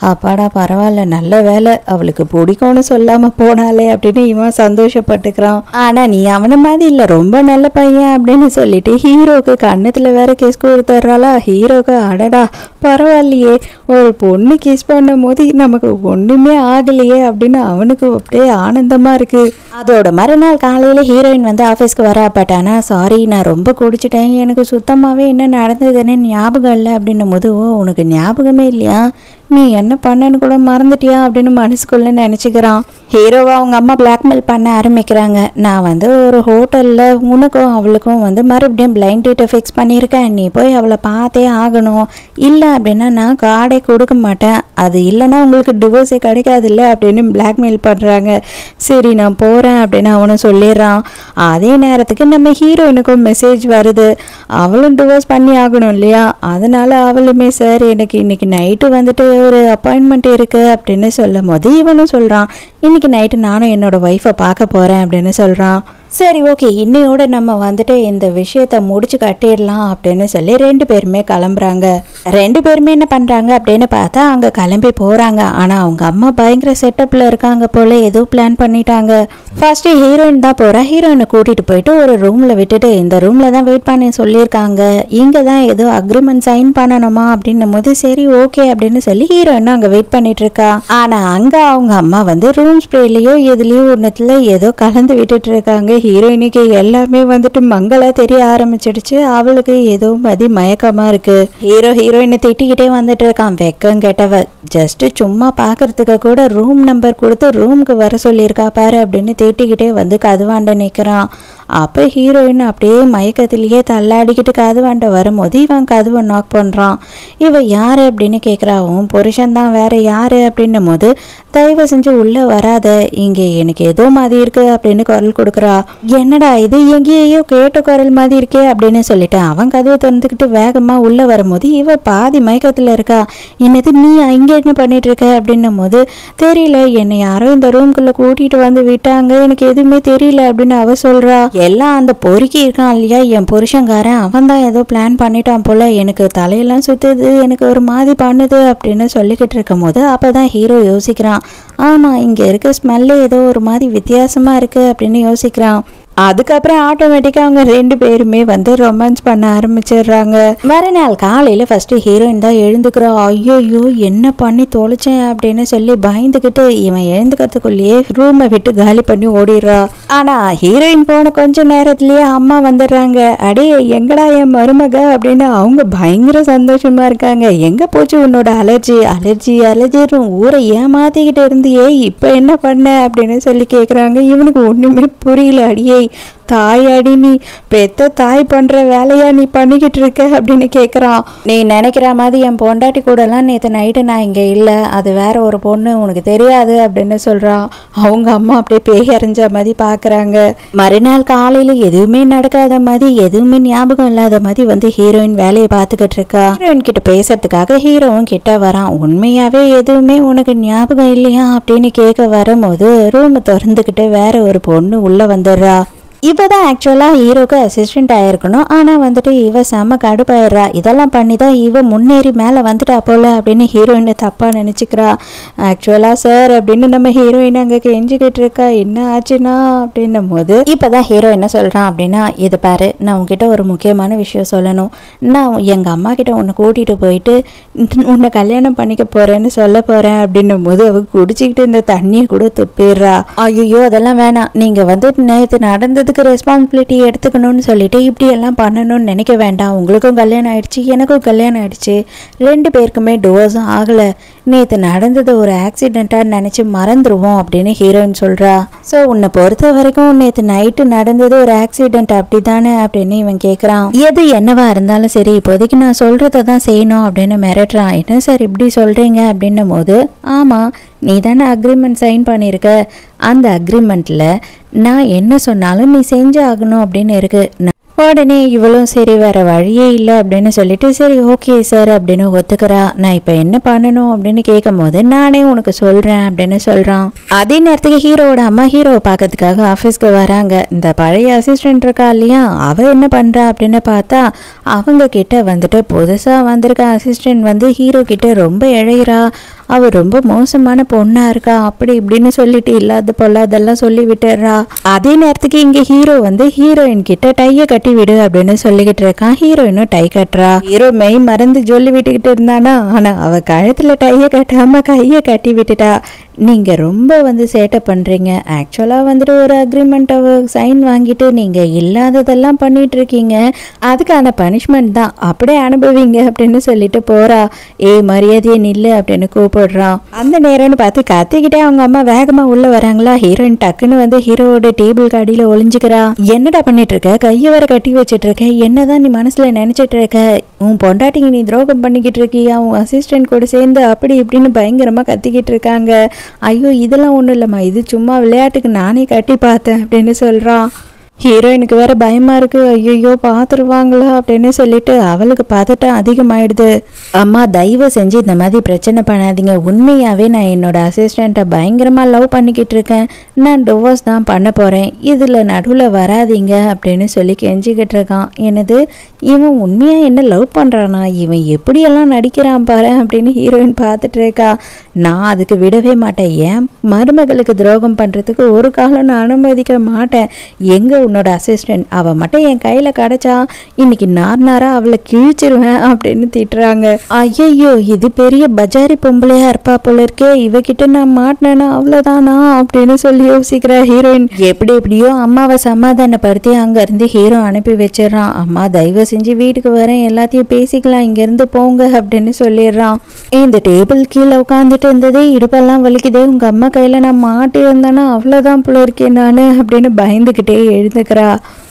அப்பாடா பரவாயில்ல, நல்ல வேலை, அவளுக்கு பிடிக்கும்னு சொல்லாமல் போனாலே அப்படின்னு இவன் சந்தோஷப்பட்டுக்கிறான். ஆனால் நீ அவனை மாதிரி இல்லை, ரொம்ப நல்ல பையன் அப்படின்னு சொல்லிட்டு ஹீரோக்கு கன்னத்தில் வேற கிஸ் கொடுத்துட்றாளா. ஹீரோக்கு அடடா பரவாயில்லையே, ஒரு பொண்ணு கிஸ் பண்ணும் போது நமக்கு ஒன்றுமே ஆகலையே அப்படின்னு அவனுக்கு அப்படியே ஆனந்தமாக இருக்குது. அதோட மறுநாள் காலையில் ஹீரோயின் வந்து ஆஃபீஸ்க்கு வரா. பட் ஆனால் சாரி, நான் ரொம்ப குடிச்சிட்டேன், எனக்கு சுத்தமாகவே என்ன நடந்ததுன்னு ஞாபகம் இல்லை அப்படின்னும் போது, ஓ உனக்கு ஞாபகமே இல்லையா, நீ என்ன பண்ணன்னு கூட மறந்துட்டியா அப்படின்னு மனசுக்குள்ள நினச்சிக்கிறான். ஹீரோவா அவங்க அம்மா பிளாக்மெயில் பண்ண ஆரம்பிக்கிறாங்க. நான் வந்து ஒரு ஹோட்டலில் உனக்கும் அவளுக்கும் வந்து மறுபடியும் பிளைண்ட் டேட்டை ஃபிக்ஸ் பண்ணியிருக்கேன், நீ போய் அவளை பார்த்தே ஆகணும், இல்லை அப்படின்னா நான் கார்டே கொடுக்க மாட்டேன், அது இல்லைன்னா உங்களுக்கு டிவோர்ஸே கிடைக்காதுல்ல அப்படின்னு பிளாக்மெயில் பண்ணுறாங்க. சரி நான் போகிறேன் அப்படின்னு அவனும் சொல்லிடுறான். அதே நேரத்துக்கு நம்ம ஹீரோயினுக்கும் மெசேஜ் வருது, அவளும் டிவோர்ஸ் பண்ணி ஆகணும் இல்லையா, அதனால அவளுமே சார் எனக்கு இன்னைக்கு நைட்டு வந்துட்டு ஒரு அப்பாயின்மெண்ட் இருக்கு அப்படின்னு சொல்லும் போது இவனும் சொல்றான், இன்னைக்கு நைட்டு நானும் என்னோட ஒய்ஃபை பார்க்க போறேன் அப்படின்னு சொல்றான். சரி ஓகே, இன்னையோட நம்ம வந்துட்டு இந்த விஷயத்த முடிச்சு கட்டிடலாம் அப்படின்னு சொல்லி ரெண்டு பேருமே கிளம்புறாங்க. ரெண்டு பேருமே என்ன பண்றாங்க அப்படின்னு பார்த்தா அங்க கிளம்பி போறாங்க. ஆனா அவங்க அம்மா பயங்கர செட்டப்ல இருக்காங்க போல, ஏதோ பிளான் பண்ணிட்டாங்க. ஃபர்ஸ்ட் ஹீரோயின் தான் போறா. ஹீரோயினை கூட்டிட்டு போயிட்டு ஒரு ரூம்ல விட்டுட்டு, இந்த ரூம்ல தான் வெயிட் பண்ணி சொல்லியிருக்காங்க, இங்க தான் ஏதோ அக்ரிமெண்ட் சைன் பண்ணணுமா அப்படின்னும் போது சரி ஓகே அப்படின்னு சொல்லி ஹீரோயின் அங்க வெயிட் பண்ணிட்டு இருக்கா. ஆனா அங்க அவங்க அம்மா வந்து ரூம் ஸ்ப்ரேலயோ எதுலயோ ஒன்னத்துல ஏதோ கலந்து விட்டுட்டு இருக்காங்க. ஹீரோயினுக்கு எல்லாமே வந்துட்டு மங்களா தெரிய ஆரம்பிச்சிடுச்சு. அவளுக்கு ஏதோ மதி மயக்கமா இருக்கு. ஹீரோ ஹீரோயினை திட்டிக்கிட்டே வந்துட்டு இருக்கான். வெக்கம் கெட்டவ, ஜஸ்ட் சும்மா பாக்குறதுக்கு கூட ரூம் நம்பர் கொடுத்து ரூமுக்கு வர சொல்லியிருக்கா பாரு அப்படின்னு திட்டிக்கிட்டே வந்து கதவாண்ட நிற்கிறான். அப்போ ஹீரோயின் அப்படியே மயக்கத்திலேயே தள்ளாடிக்கிட்டு கதவாண்ட வரும்போது இவன் கதவை நாக் பண்ணுறான். இவ யாரு அப்படின்னு கேட்குறா. உன் புருஷன்தான், வேற யாரு அப்படின்னும் போது தயவு செஞ்சு உள்ளே வராத, இங்கே எனக்கு ஏதோ மாதிரி இருக்கு அப்படின்னு குரல் கொடுக்குறா. என்னடா இது, எங்கேயோ கேட்ட குரல் மாதிரி இருக்கே அப்படின்னு சொல்லிட்டு அவன் கதவை திறந்துக்கிட்டு வேகமாக உள்ளே வரும்போது இவ பாதி மயக்கத்தில் இருக்கா. என்னது நீ இங்கே என்ன பண்ணிட்டு இருக்க அப்படின்னும் போது தெரியல, என்னை யாரோ இந்த ரூம்குள்ளே கூட்டிகிட்டு வந்து விட்டாங்க, எனக்கு எதுவுமே தெரியல அப்படின்னு அவ சொல்கிறா. எல்லாம் அந்த பொறுக்கி இருக்கான் இல்லையா என் புருஷங்காரன், அவன் தான் ஏதோ பிளான் பண்ணிட்டான் போல, எனக்கு தலையெல்லாம் சுத்துது, எனக்கு ஒரு மாதிரி பண்ணுது அப்படின்னு சொல்லிக்கிட்டு இருக்கும் போது அப்போதான் ஹீரோ யோசிக்கிறான். ஆமாம், இங்கே இருக்க ஸ்மெல்லே ஏதோ ஒரு மாதிரி வித்தியாசமாக இருக்குது அப்படின்னு யோசிக்கிறான். அதுக்கப்புறம் ஆட்டோமேட்டிக்காக அவங்க ரெண்டு பேருமே வந்து ரொமான்ஸ் பண்ண ஆரம்பிச்சிடுறாங்க. மறுநாள் காலையில் ஃபர்ஸ்ட் ஹீரோயின் தான் எழுந்துக்கிறா. ஐயோ என்ன பண்ணி தொலைச்சேன் அப்படின்னு சொல்லி பயந்துக்கிட்டு இவன் எழுந்துக்கிறதுக்குள்ளேயே ரூமை விட்டு காலி பண்ணி ஓடிடுறா. ஆனால் ஹீரோயின் போன கொஞ்ச நேரத்துலேயே அம்மா வந்துடுறாங்க. அடே எங்கடா என் மருமக அப்படின்னு அவங்க பயங்கர சந்தோஷமா இருக்காங்க. எங்கே போச்சு உன்னோட அலர்ஜி அலர்ஜி அலர்ஜி ஊரை ஏமாத்திக்கிட்டு இருந்தியே, இப்போ என்ன பண்ண அப்படின்னு சொல்லி கேட்குறாங்க. இவனுக்கு ஒன்றுமே புரியல. அடியே தாய், அடி நீ பெத்த தாய் பண்ற வேலையா நீ பண்ணிக்கிட்டு இருக்க அப்படின்னு கேட்குறான். நீ நினைக்கிற மாதிரி என் பொண்டாட்டி கூடலாம் நேற்று நைட்டு நான் இங்கே இல்லை, அது வேற ஒரு பொண்ணு, உனக்கு தெரியாது அப்படின்னு சொல்கிறான். அவங்க அம்மா அப்படியே பேய் அறிஞ்ச மாதிரி பார்க்குறாங்க. மறுநாள் காலையில் எதுவுமே நடக்காத மாதிரி, எதுவுமே ஞாபகம் இல்லாத மாதிரி வந்து ஹீரோயின் வேலையை பார்த்துக்கிட்டு இருக்கா. ஹீரோயின் கிட்ட பேசுறதுக்காக ஹீரோவும் கிட்ட வரான். உண்மையாவே எதுவுமே உனக்கு ஞாபகம் இல்லையா அப்படின்னு கேட்க வரும்போது ரூமை திறந்துக்கிட்டு வேற ஒரு பொண்ணு உள்ள வந்துடுறா. இவ தான் ஆக்சுவலாக ஹீரோக்கு அசிஸ்டண்ட் ஆகிருக்கணும். ஆனால் வந்துட்டு இவ செம்ம கடுப்பாயிடுறா. இதெல்லாம் பண்ணி தான் இவ முன்னேறி மேலே வந்துட்டா போல அப்படின்னு ஹீரோயினை தப்பாக நினச்சிக்கிறா. ஆக்சுவலாக சார் அப்படின்னு நம்ம ஹீரோயின் அங்கே கெஞ்சிக்கிட்டு இருக்கா. என்ன ஆச்சுன்னா அப்படின்னும் போது இப்போ தான் ஹீரோ என்ன சொல்கிறான் அப்படின்னா, இது பாரு, நான் உங்ககிட்ட ஒரு முக்கியமான விஷயம் சொல்லணும். நான் எங்கள் அம்மா கிட்ட உன்னை கூட்டிகிட்டு போயிட்டு உன்னை கல்யாணம் பண்ணிக்க போகிறேன்னு சொல்ல போகிறேன் அப்படின்னும் போது அவ குடிச்சிக்கிட்டு இந்த தண்ணியை கூட துப்பிடுறா. ஐயோ அதெல்லாம் வேணாம், நீங்கள் வந்து நேற்று நடந்தது ரெஸ்பான்சிபிலிட்டி எடுத்துக்கணும்னு சொல்லிட்டு இப்படி எல்லாம் பண்ணணும்னு நினைக்க வேண்டாம். உங்களுக்கும் கல்யாணம் ஆயிடுச்சு, எனக்கும் கல்யாணம் ஆயிடுச்சு, ரெண்டு பேருக்குமே டிவோர்ஸும் ஆகலை. நேற்று நடந்தது ஒரு ஆக்சிடென்ட்டாக நினச்சி மறந்துடுவோம் அப்படின்னு ஹீரோயின் சொல்கிறா. ஸோ உன்னை பொறுத்த வரைக்கும் நேற்று நைட்டு நடந்தது ஒரு ஆக்சிடென்ட் அப்படி தானே அப்படின்னு இவன் கேட்குறான். எது என்னவா இருந்தாலும் சரி, இப்போதைக்கு நான் சொல்கிறத தான் செய்யணும் அப்படின்னு மிரட்டுறான். என்ன சார் இப்படி சொல்கிறீங்க அப்படின்னும் போது, ஆமாம், நீ தானே அக்ரிமெண்ட் சைன் பண்ணியிருக்க, அந்த அக்ரிமெண்ட்டில் நான் என்ன சொன்னாலும் நீ செஞ்சு ஆகணும் அப்படின்னு இருக்கு. உடனே இவளும் சரி வேற வழியே இல்லை அப்படின்னு சொல்லிட்டு சரி ஓகே சார் அப்படின்னு ஒத்துக்கிறா. நான் இப்போ என்ன பண்ணணும் அப்படின்னு கேட்கும் போது நானே உனக்கு சொல்கிறேன் அப்படின்னு சொல்கிறான். அதே நேரத்துக்கு ஹீரோவோட அம்மா ஹீரோவை பார்க்கறதுக்காக ஆஃபீஸ்க்கு வராங்க. இந்த பழைய அசிஸ்டன்ட் இருக்கா இல்லையா, அவள் என்ன பண்ணுறா அப்படின்னு பார்த்தா அவங்க கிட்ட வந்துட்டு புதுசாக வந்திருக்க அசிஸ்டன்ட் வந்து ஹீரோ கிட்ட ரொம்ப இழையிறா. அவள் ரொம்ப மோசமான பொண்ணா இருக்கா அப்படி இப்படின்னு சொல்லிட்டு இல்லாத பொல்லாதெல்லாம் சொல்லி விட்டுறா. அதே நேரத்துக்கு இங்கே ஹீரோ வந்து ஹீரோயின் கிட்ட டைய கட்டி விடு அப்படின்னு சொல்லிக்கிட்டு இருக்கான். ஹீரோயினும் டை கட்டுறா. ஹீரோ மெய் மறந்து சொல்லி விட்டுக்கிட்டு இருந்தானா, ஆனா அவ கழுத்துல டைய கட்டாம கையை கட்டி விட்டுட்டா. நீங்க ரொம்ப வந்து சேட்டை பண்றீங்க, ஆக்சுவலா வந்துட்டு ஒரு அக்ரிமெண்ட் சைன் வாங்கிட்டு நீங்க இல்லாததெல்லாம் பண்ணிட்டு இருக்கீங்க, அதுக்கான பனிஷ்மெண்ட் தான், அப்படியே அனுபவிங்க அப்படின்னு சொல்லிட்டு போறா. மரியாதையே நில்லு அப்படின்னு கூப்பிடுறான். அந்த நேரம்னு பார்த்து கத்திக்கிட்டே அவங்க அம்மா வேகமா உள்ள வராங்களா. ஹீரோயின் டக்குன்னு வந்து ஹீரோவோட டேபிளுக்கு அடியில ஒளிஞ்சுக்கிறா. என்னடா பண்ணிட்டு இருக்க, கையை வர கட்டி வச்சிட்டு இருக்க, என்னதான் நீ மனசுல நினைச்சிட்டு இருக்க, உன் பொண்டாட்டிங்க நீ துரோகம் பண்ணிக்கிட்டு இருக்கியா, உன் அசிஸ்டன்ட் கூட சேர்ந்து அப்படி இப்படின்னு பயங்கரமா கத்திக்கிட்டு இருக்காங்க. ஐயோ இதெல்லாம் ஒன்றும் இல்லைம்மா, இது சும்மா விளையாட்டுக்கு நானே கட்டி பார்த்தேன் அப்படின்னு சொல்கிறான். ஹீரோயினுக்கு வேற பயமா இருக்கு. ஐயோ பார்த்துருவாங்களா அப்படின்னு சொல்லிட்டு அவளுக்கு பதட்டம் அதிகமாயிடுது. அம்மா தயவு செஞ்சு இந்த மாதிரி பிரச்சனை பண்ணாதீங்க, உண்மையாவே நான் என்னோட அசிஸ்டண்ட்டை பயங்கரமா லவ் பண்ணிக்கிட்டு இருக்கேன், நான் டிவோர்ஸ் தான் பண்ண போறேன், இதுல நடுவில் வராதிங்க அப்படின்னு சொல்லி கெஞ்சிக்கிட்டு இருக்கான். எனது இவன் உண்மையா என்ன லவ் பண்றானா, இவன் எப்படியெல்லாம் நடிக்கிறான் பாரு அப்படின்னு ஹீரோயின் பார்த்துட்டு இருக்கா. நான் அதுக்கு விடவே மாட்டேன், ஏன் மருமகளுக்கு துரோகம் பண்றதுக்கு ஒரு காலம் நான் அனுமதிக்க மாட்டேன். எங்க உன்னோட அசிஸ்டன்ட், அவள் மட்டும் என் கையில் கிடச்சா இன்னைக்கு நார்னாரா அவளை கிழிச்சிருவேன் அப்படின்னு திட்டுறாங்க. ஐயையோ, இது பெரிய பஜாரி பொம்பளையா இருப்பா போல இருக்கே, இவகிட்ட நான் மாட்டினேன்னா அவ்வளோதானா அப்படின்னு சொல்லி யோசிக்கிற ஹீரோயின். எப்படியோ அம்மாவை சமாதானப்படுத்தி அங்கேருந்து ஹீரோ அனுப்பி வச்சிடறான். அம்மா தயவு செஞ்சு வீட்டுக்கு வரேன், எல்லாத்தையும் பேசிக்கலாம், இங்கேருந்து போங்க அப்படின்னு சொல்லிடுறான். இந்த டேபிள் கீழே உட்காந்துட்டு இருந்ததே இடுப்பெல்லாம் வலிக்குதே, உங்கள் அம்மா கையில் நான் மாட்டி வந்தேன்னா அவ்வளோதான் போல இருக்கேன் நான் அப்படின்னு பயந்துக்கிட்டே எழுந்துக்கிறா.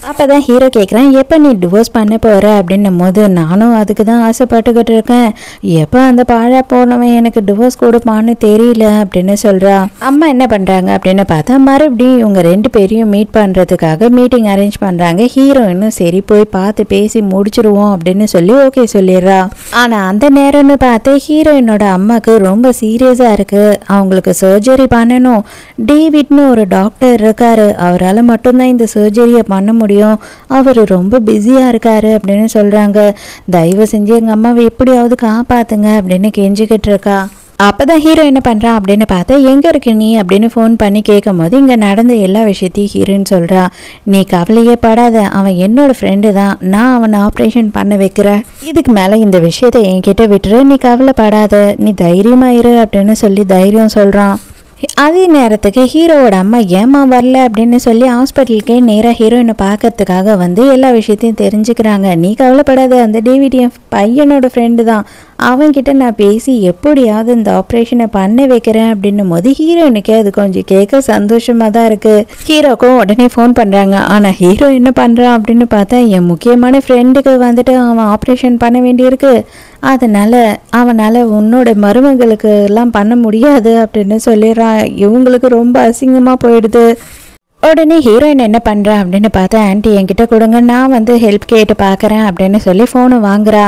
அப்போதான் ஹீரோ கேட்குறான், எப்போ நீ டிவோர்ஸ் பண்ண போகிற அப்படின்னும் போது, நானும் அதுக்கு தான் ஆசைப்பட்டுக்கிட்டு இருக்கேன், எப்போ அந்த பாழா போனவன் எனக்கு டிவோர்ஸ் கொடுப்பான்னு தெரியல அப்படின்னு சொல்கிறா. அம்மா என்ன பண்ணுறாங்க அப்படின்னு பார்த்தா மறுபடியும் இவங்க 2 பேரையும் மீட் பண்ணுறதுக்காக மீட்டிங் அரேஞ்ச் பண்ணுறாங்க. ஹீரோயினும் சரி போய் பார்த்து பேசி முடிச்சிருவோம் அப்படின்னு சொல்லி ஓகே சொல்லிடுறா. ஆனால் அந்த நேரம்னு பார்த்து ஹீரோயினோட அம்மாவுக்கு ரொம்ப சீரியஸாக இருக்குது, அவங்களுக்கு சர்ஜரி பண்ணணும். டேவிட்னு ஒரு டாக்டர் இருக்காரு, அவரால் மட்டும்தான் இந்த சர்ஜரியை பண்ண முடியும், அவர் ரொம்ப பிஸியாக இருக்காரு அப்படின்னு சொல்கிறாங்க. தயவு செஞ்சு எங்கள் அம்மாவை எப்படியாவது காப்பாற்றுங்க அப்படின்னு கெஞ்சிக்கிட்டு இருக்கா. அப்போதான் ஹீரோ என்ன பண்ணுறான் அப்படின்னு பார்த்தா, எங்கே இருக்கு நீ அப்படின்னு ஃபோன் பண்ணி கேட்கும் போது இங்கே நடந்த எல்லா விஷயத்தையும் ஹீரோன்னு சொல்கிறா. நீ கவலையே படாத, அவன் என்னோட ஃப்ரெண்டு தான், நான் அவனை ஆப்ரேஷன் பண்ண வைக்கிறேன், இதுக்கு மேலே இந்த விஷயத்தை என்கிட்ட விட்டுரு, நீ கவலைப்படாத, நீ தைரியமாயிரு அப்படின்னு சொல்லி தைரியம் சொல்கிறான். அதே நேரத்துக்கு ஹீரோவோட அம்மா ஏமா வரல அப்படின்னு சொல்லி ஹாஸ்பிட்டலுக்கே நேராக ஹீரோயினை பார்க்கறதுக்காக வந்து எல்லா விஷயத்தையும் தெரிஞ்சுக்கிறாங்க. நீ கவலைப்படாத, அந்த டேவிட் என் பையனோட ஃப்ரெண்டு தான், அவன்கிட்ட நான் பேசி எப்படியாவது இந்த ஆப்ரேஷனை பண்ண வைக்கிறேன் அப்படின்னும் போது ஹீரோயினுக்கு அது கொஞ்சம் கேட்க சந்தோஷமாக தான் இருக்குது. ஹீரோக்கும் உடனே ஃபோன் பண்ணுறாங்க. ஆனால் ஹீரோ என்ன பண்ணுறான் அப்படின்னு பார்த்தா, என் முக்கியமான ஃப்ரெண்டுக்கு வந்துட்டு அவன் ஆப்ரேஷன் பண்ண வேண்டியிருக்கு, அதனால் அவனால் உன்னோட மருமகளுக்கு எல்லாம் பண்ண முடியாது அப்படின்னு சொல்லிடுறான். இவங்களுக்கு ரொம்ப அசிங்கமாக போயிடுது. உடனே ஹீரோயின் என்ன பண்ணுறா அப்படின்னு பார்த்தா, ஆன்ட்டி என்கிட்ட கொடுங்க, நான் வந்து ஹெல்ப் கேட்டு பார்க்குறேன் அப்படின்னு சொல்லி ஃபோனை வாங்குறா.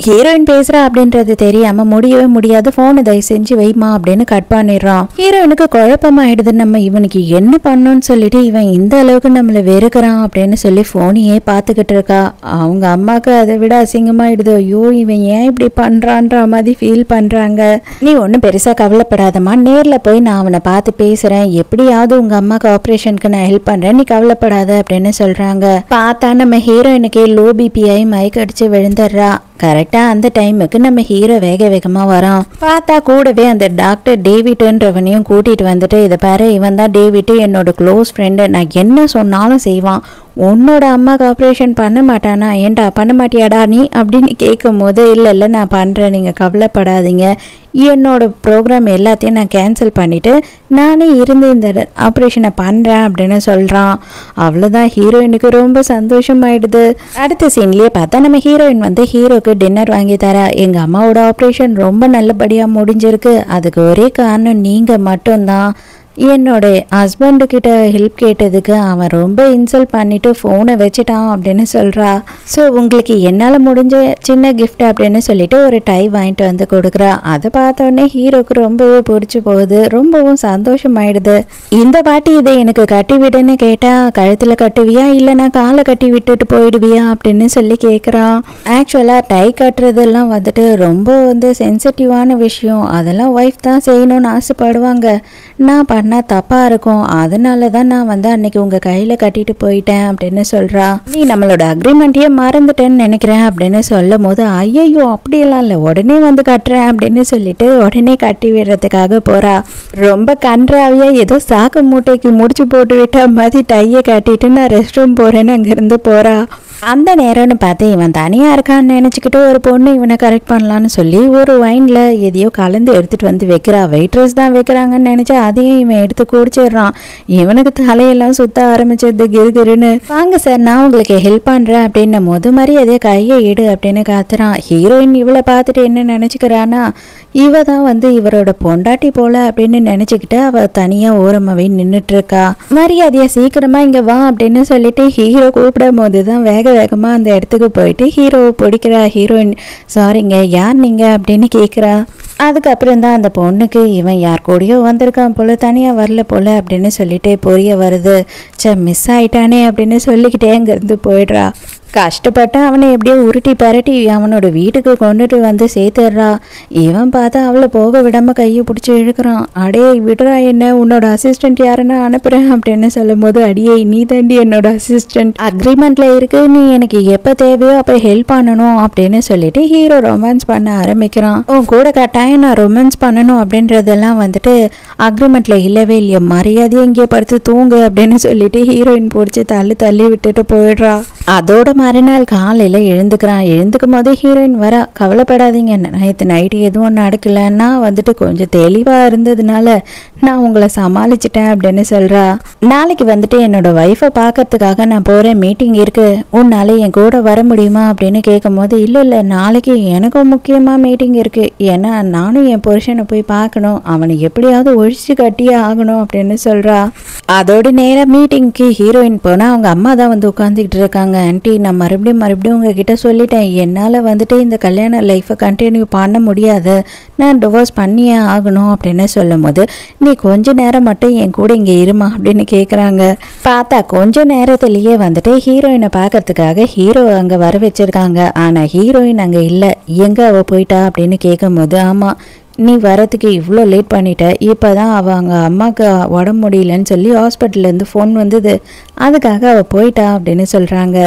ஹீரோயின் பேசுகிறா அப்படின்றது தெரியாமல் முடியவே முடியாது, ஃபோனை தயவு செஞ்சு வைமா அப்படின்னு கட் பண்ணிடுறான். ஹீரோயினுக்கு குழப்பமாயிடுது, நம்ம இவனுக்கு என்ன பண்ணோன்னு சொல்லிட்டு இவன் இந்த அளவுக்கு நம்மளை வெறுக்கிறான் அப்படின்னு சொல்லி ஃபோனையே பார்த்துக்கிட்டு இருக்கா. அவங்க அம்மாவுக்கு அதை விட அசிங்கமாயிடுது, ஐயோ இவன் ஏன் இப்படி பண்ணுறான்ற மாதிரி ஃபீல் பண்ணுறாங்க. நீ ஒன்றும் பெருசாக கவலைப்படாதம்மா, நேரில் போய் நான் அவனை பார்த்து பேசுகிறேன், எப்படியாவது உங்கள் அம்மாவுக்கு ஆப்ரேஷனுக்கு நான் ஹெல்ப் பண்ணுறேன், நீ கவலைப்படாத அப்படின்னு சொல்கிறாங்க. பார்த்தா நம்ம ஹீரோயினுக்கே லோ பிபிஐ மயக்க அடிச்சு விழுந்துடுறா. கரெக்டாக அந்த டைமுக்கு நம்ம ஹீரோ வேக வேகமாக வரான். பார்த்தா கூடவே அந்த டாக்டர் டேவிட்ன்றவனையும் கூட்டிகிட்டு வந்துட்டு, இதை பாரு இவன் தான் டேவிட், என்னோட க்ளோஸ் ஃப்ரெண்டு, நான் என்ன சொன்னாலும் செய்வான், உன்னோட அம்மாவுக்கு ஆப்ரேஷன் பண்ண மாட்டானா, ஏன்டா பண்ண மாட்டியாடா நீ அப்படின்னு கேட்கும் போது, இல்லை நான் பண்ணுறேன், நீங்கள் கவலைப்படாதீங்க, என்னோட ப்ரோக்ராம் எல்லாத்தையும் நான் கேன்சல் பண்ணிவிட்டு நானே இருந்து இந்த ஆப்ரேஷனை பண்ணுறேன் அப்படின்னு சொல்கிறான். அவ்வளோதான், ஹீரோயினுக்கு ரொம்ப சந்தோஷமாயிடுது. அடுத்த சீன்லேயே பார்த்தா நம்ம ஹீரோயின் வந்து ஹீரோக்கு டின்னர் வாங்கி தரா. எங்கள் அம்மாவோட ஆப்ரேஷன் ரொம்ப நல்லபடியாக முடிஞ்சிருக்கு, அதுக்கு ஒரே காரணம் நீங்கள் மட்டும்தான், என்னோட ஹஸ்பண்டுக்கிட்ட ஹெல்ப் கேட்டதுக்கு அவன் ரொம்ப இன்சல்ட் பண்ணிவிட்டு ஃபோனை வச்சுட்டான் அப்படின்னு சொல்கிறா. ஸோ உங்களுக்கு என்னால் முடிஞ்ச சின்ன கிஃப்ட் அப்படின்னு சொல்லிட்டு ஒரு டை வாங்கிட்டு வந்து கொடுக்குறா. அதை பார்த்தோன்னே ஹீரோக்கு ரொம்பவே பிடிச்சி போகுது, ரொம்பவும் சந்தோஷமாயிடுது. இந்த வாட்டி இதை எனக்கு கட்டி விடுன்னு கேட்டால், கழுத்தில் கட்டுவியா இல்லை நான் காலை கட்டி விட்டுட்டு போயிடுவியா அப்படின்னு சொல்லி கேட்குறான். ஆக்சுவலாக டை கட்டுறதெல்லாம் வந்துட்டு ரொம்ப வந்து சென்சிட்டிவான விஷயம், அதெல்லாம் ஒய்ஃப் தான் செய்யணும்னு ஆசைப்படுவாங்க, நான் பண்ணால் தப்பாக இருக்கும், அதனால தான் நான் வந்து அன்னைக்கு உங்கள் கையில் கட்டிட்டு போயிட்டேன் அப்படின்னு சொல்கிறா. நீ நம்மளோட அக்ரிமெண்ட்டையே மறந்துட்டேன்னு நினைக்கிறேன் அப்படின்னு சொல்லும் போது, ஐயோ அப்படியெல்லாம் இல்லை, உடனே வந்து கட்டுறேன் அப்படின்னு சொல்லிட்டு உடனே கட்டி விடுறதுக்காக போகிறா. ரொம்ப கன்றாவியாக ஏதோ சாக்கு மூட்டைக்கு முடிச்சு போட்டு விட்டா மாதிரி டையை கட்டிட்டு நான் ரெஸ்ட் ரூம் போகிறேன்னு அங்கேருந்து போகிறா. அந்த நேரம்னு பார்த்து இவன் தனியாக இருக்கான்னு நினச்சிக்கிட்டு ஒரு பொண்ணு இவனை கரெக்ட் பண்ணலான்னு சொல்லி ஒரு வைனில் எதையோ கலந்து எடுத்துகிட்டு வந்து வைக்கிறா. வெயிட்ரஸ் தான் வைக்கிறாங்கன்னு நினச்சா அதையும் இவன் எடுத்து குடிச்சிடுறான். இவனுக்கு தலையெல்லாம் சுத்த ஆரம்பிச்சது கிருகிருன்னு. வாங்க சார் நான் உங்களுக்கு ஹெல்ப் பண்ணுறேன் அப்படின்னும் போது மரியாதையை கையை எடு அப்படின்னு காத்துறான். ஹீரோயின் இவளை பார்த்துட்டு என்ன நினச்சிக்கிறான்னா, இவ தான் வந்து இவரோட பொண்டாட்டி போல அப்படின்னு நினச்சிக்கிட்டு அவள் தனியாக ஓரமாகவே நின்றுட்டு இருக்கா. மரியாதையை சீக்கிரமா இங்கே வா அப்படின்னு சொல்லிட்டு ஹீரோ கூப்பிடும் போது தான் வேகமாக அந்த இடத்துக்கு போயிட்டு ஹீரோவை பிடிக்கிறா. ஹீரோயின் சாரிங்க யார் நீங்கள் அப்படின்னு கேட்குறா. அதுக்கப்புறம் தான் அந்த பொண்ணுக்கு இவன் யார் கூடயோ வந்திருக்கான் போல, தனியாக வரல போல அப்படின்னு சொல்லிட்டு புரிய வருது. மிஸ் ஆயிட்டானே அப்படின்னு சொல்லிக்கிட்டே அங்கேருந்து போயிடுறா. கஷ்டப்பட்டு அவனை எப்படியோ உருட்டி பரட்டி அவனோட வீட்டுக்கு கொண்டுட்டு வந்து சேர்த்துடுறா. இவன் பார்த்தா அவளை போக விடாம கையை பிடிச்சி இழுக்கிறான். அடே விடுறா, என்ன உன்னோட அசிஸ்டன்ட் யாருன்னு அனுப்புறேன் அப்படின்னு சொல்லும் போது, அடியே நீ தாண்டி என்னோட அசிஸ்டன்ட், அக்ரிமெண்ட்ல இருக்கு, நீ எனக்கு எப்போ தேவையோ அப்போ ஹெல்ப் பண்ணணும் அப்படின்னு சொல்லிட்டு ஹீரோ ரொமான்ஸ் பண்ண ஆரம்பிக்கிறான். உன் கூட கட்டாயம் நான் ரொமான்ஸ் பண்ணணும் அப்படின்றதெல்லாம் வந்துட்டு அக்ரிமெண்ட்ல இல்லவே இல்லையா, மரியாதையை இங்கே படுத்து தூங்கு அப்படின்னு சொல்லிட்டு ஹீரோயின் பிடிச்சி தள்ளி விட்டுட்டு போயிடுறா. அதோட மறுநாள் காலையில் எழுந்துக்கும் போது ஹீரோயின் வர, கவலைப்படாதீங்க, நேற்று நைட்டு எதுவும் நடக்கலன்னா வந்துட்டு கொஞ்சம் தெளிவாக இருந்ததுனால நான் உங்களை சமாளிச்சிட்டேன் அப்படின்னு சொல்கிறா. நாளைக்கு வந்துட்டு என்னோட ஒய்ஃபை பார்க்கறதுக்காக நான் போகிறேன், மீட்டிங் இருக்கு, உன்னால என் கூட வர முடியுமா அப்படின்னு கேட்கும் போது, இல்லை நாளைக்கு எனக்கும் முக்கியமாக மீட்டிங் இருக்கு, ஏன்னா நானும் என் புருஷனை போய் பார்க்கணும், அவனை எப்படியாவது ஒழிச்சு கட்டியே ஆகணும் அப்படின்னு சொல்கிறா. அதோட நேரம் மீட்டிங்க்கு ஹீரோயின் போனால் அவங்க அம்மா தான் வந்து உட்காந்துக்கிட்டு இருக்காங்க. ஆன்ட்டி, நான் மறுபடியும் உங்ககிட்ட சொல்லிட்டேன், என்னால் வந்துட்டு இந்த கல்யாண லைஃப்பை கண்டினியூ பண்ண முடியாது, நான் டிவோர்ஸ் பண்ணியே ஆகணும் அப்படின்னு சொல்லும் போது, நீ கொஞ்ச நேரம் மட்டும் என் கூட இங்கே இருமா அப்படின்னு கேட்குறாங்க. பார்த்தா கொஞ்ச நேரத்திலேயே வந்துட்டு ஹீரோயினை பார்க்கறதுக்காக ஹீரோ அங்கே வர வச்சிருக்காங்க. ஆனால் ஹீரோயின் அங்கே இல்லை, எங்கே அவள் போயிட்டா அப்படின்னு கேட்கும் போது, ஆமாம் நீ வரத்துக்கு இவ்வளோ லேட் பண்ணிட்ட, இப்போ தான் அவங்க அம்மாவுக்கு உடம்பு முடியலன்னு சொல்லி ஹாஸ்பிட்டல்லேருந்து ஃபோன் வந்தது, அதுக்காக அவள் போயிட்டா அப்படின்னு சொல்கிறாங்க.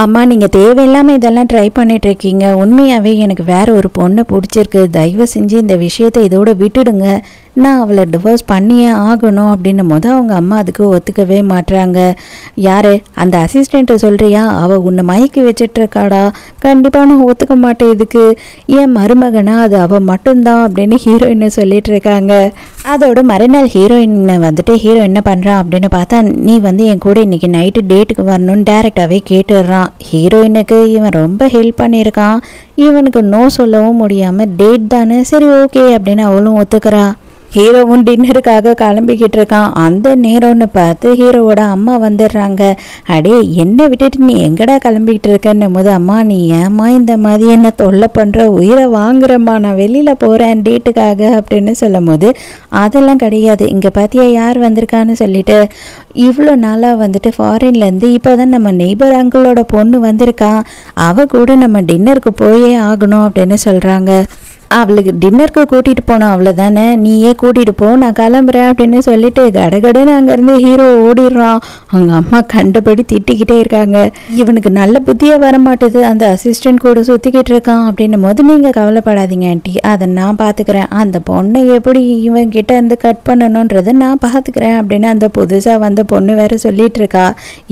அம்மா, நீங்கள் தேவையில்லாமல் இதெல்லாம் ட்ரை பண்ணிகிட்ருக்கீங்க, உண்மையாகவே எனக்கு வேறு ஒரு பொண்ணை பிடிச்சிருக்கு, தயவு செஞ்சு இந்த விஷயத்தை இதோட விட்டுடுங்க, நான் அவளை டிவோர்ஸ் பண்ணியே ஆகணும் அப்படின்னும் போது அவங்க அம்மா அதுக்கு ஒத்துக்கவே மாட்டுறாங்க. யார் அந்த அசிஸ்டண்ட்டை சொல்கிறியா, அவள் உன்னை மயக்கி வச்சிட்ருக்காடா, கண்டிப்பாக நான் ஒத்துக்க மாட்டேன், இதுக்கு என் மருமகனா அது அவள் மட்டும்தான் அப்படின்னு ஹீரோயினை சொல்லிட்டு இருக்காங்க. அதோட மறுநாள் ஹீரோயினை வந்துட்டு ஹீரோ என்ன பண்ணுறான் அப்படின்னு பார்த்தா, நீ வந்து என் கூட இன்னைக்கு நைட்டு டேட்டுக்கு வரணும்னு டேரெக்டாகவே கேட்டுடுறான். ஹீரோயினுக்கு இவன் ரொம்ப ஹெல்ப் பண்ணியிருக்கான், இவனுக்கு நோ சொல்லவும் முடியாமல் டேட் தானே சரி ஓகே அப்படின்னு அவளும் ஒத்துக்கிறா. ஹீரோவும் டின்னருக்காக கிளம்பிக்கிட்டு இருக்கான். அந்த நேரம்னு பார்த்து ஹீரோவோட அம்மா வந்துடுறாங்க. அடே, என்னை விட்டுட்டு நீ எங்கடா கிளம்பிக்கிட்டு இருக்கன்னும் போது, அம்மா நீ ஏம்மா இந்த மாதிரி என்ன தொல்லை பண்ணுற, உயிரை வாங்குறம்மா, நான் வெளியில் போகிறேன் டேட்டுக்காக அப்படின்னு சொல்லும் போது, அதெல்லாம் கிடையாது, இங்கே பார்த்தியா யார் வந்திருக்கான்னு சொல்லிட்டு, இவ்வளோ நாளாக வந்துட்டு ஃபாரின்லேருந்து இப்போ தான் நம்ம நெய்பர் அங்கிளோட பொண்ணு வந்திருக்கா, அவள் கூட நம்ம டின்னருக்கு போயே ஆகணும் அப்படின்னு சொல்கிறாங்க. அவளுக்கு டின்னருக்கு கூட்டிகிட்டு போனோம், அவ்வளோதானே, நீயே கூட்டிகிட்டு போ, நான் கிளம்புறேன் அப்படின்னு சொல்லிட்டு கடகடன்னு அங்கேருந்து ஹீரோ ஓடிடுறான். அவங்க அம்மா கண்டபடி திட்டிக்கிட்டே இருக்காங்க. இவனுக்கு நல்ல புத்தியாக வர மாட்டுது, அந்த அசிஸ்டன்ட் கூட சுற்றிக்கிட்டு இருக்கான் அப்படின்னும் போது, நீங்கள் கவலைப்படாதீங்க ஆண்டி, அதை நான் பார்த்துக்கிறேன், அந்த பொண்ணை எப்படி இவன் கிட்ட இருந்து கட் பண்ணணுன்றதை நான் பார்த்துக்கிறேன் அப்படின்னு அந்த புதுசாக வந்த பொண்ணு வேற சொல்லிட்டு இருக்கா.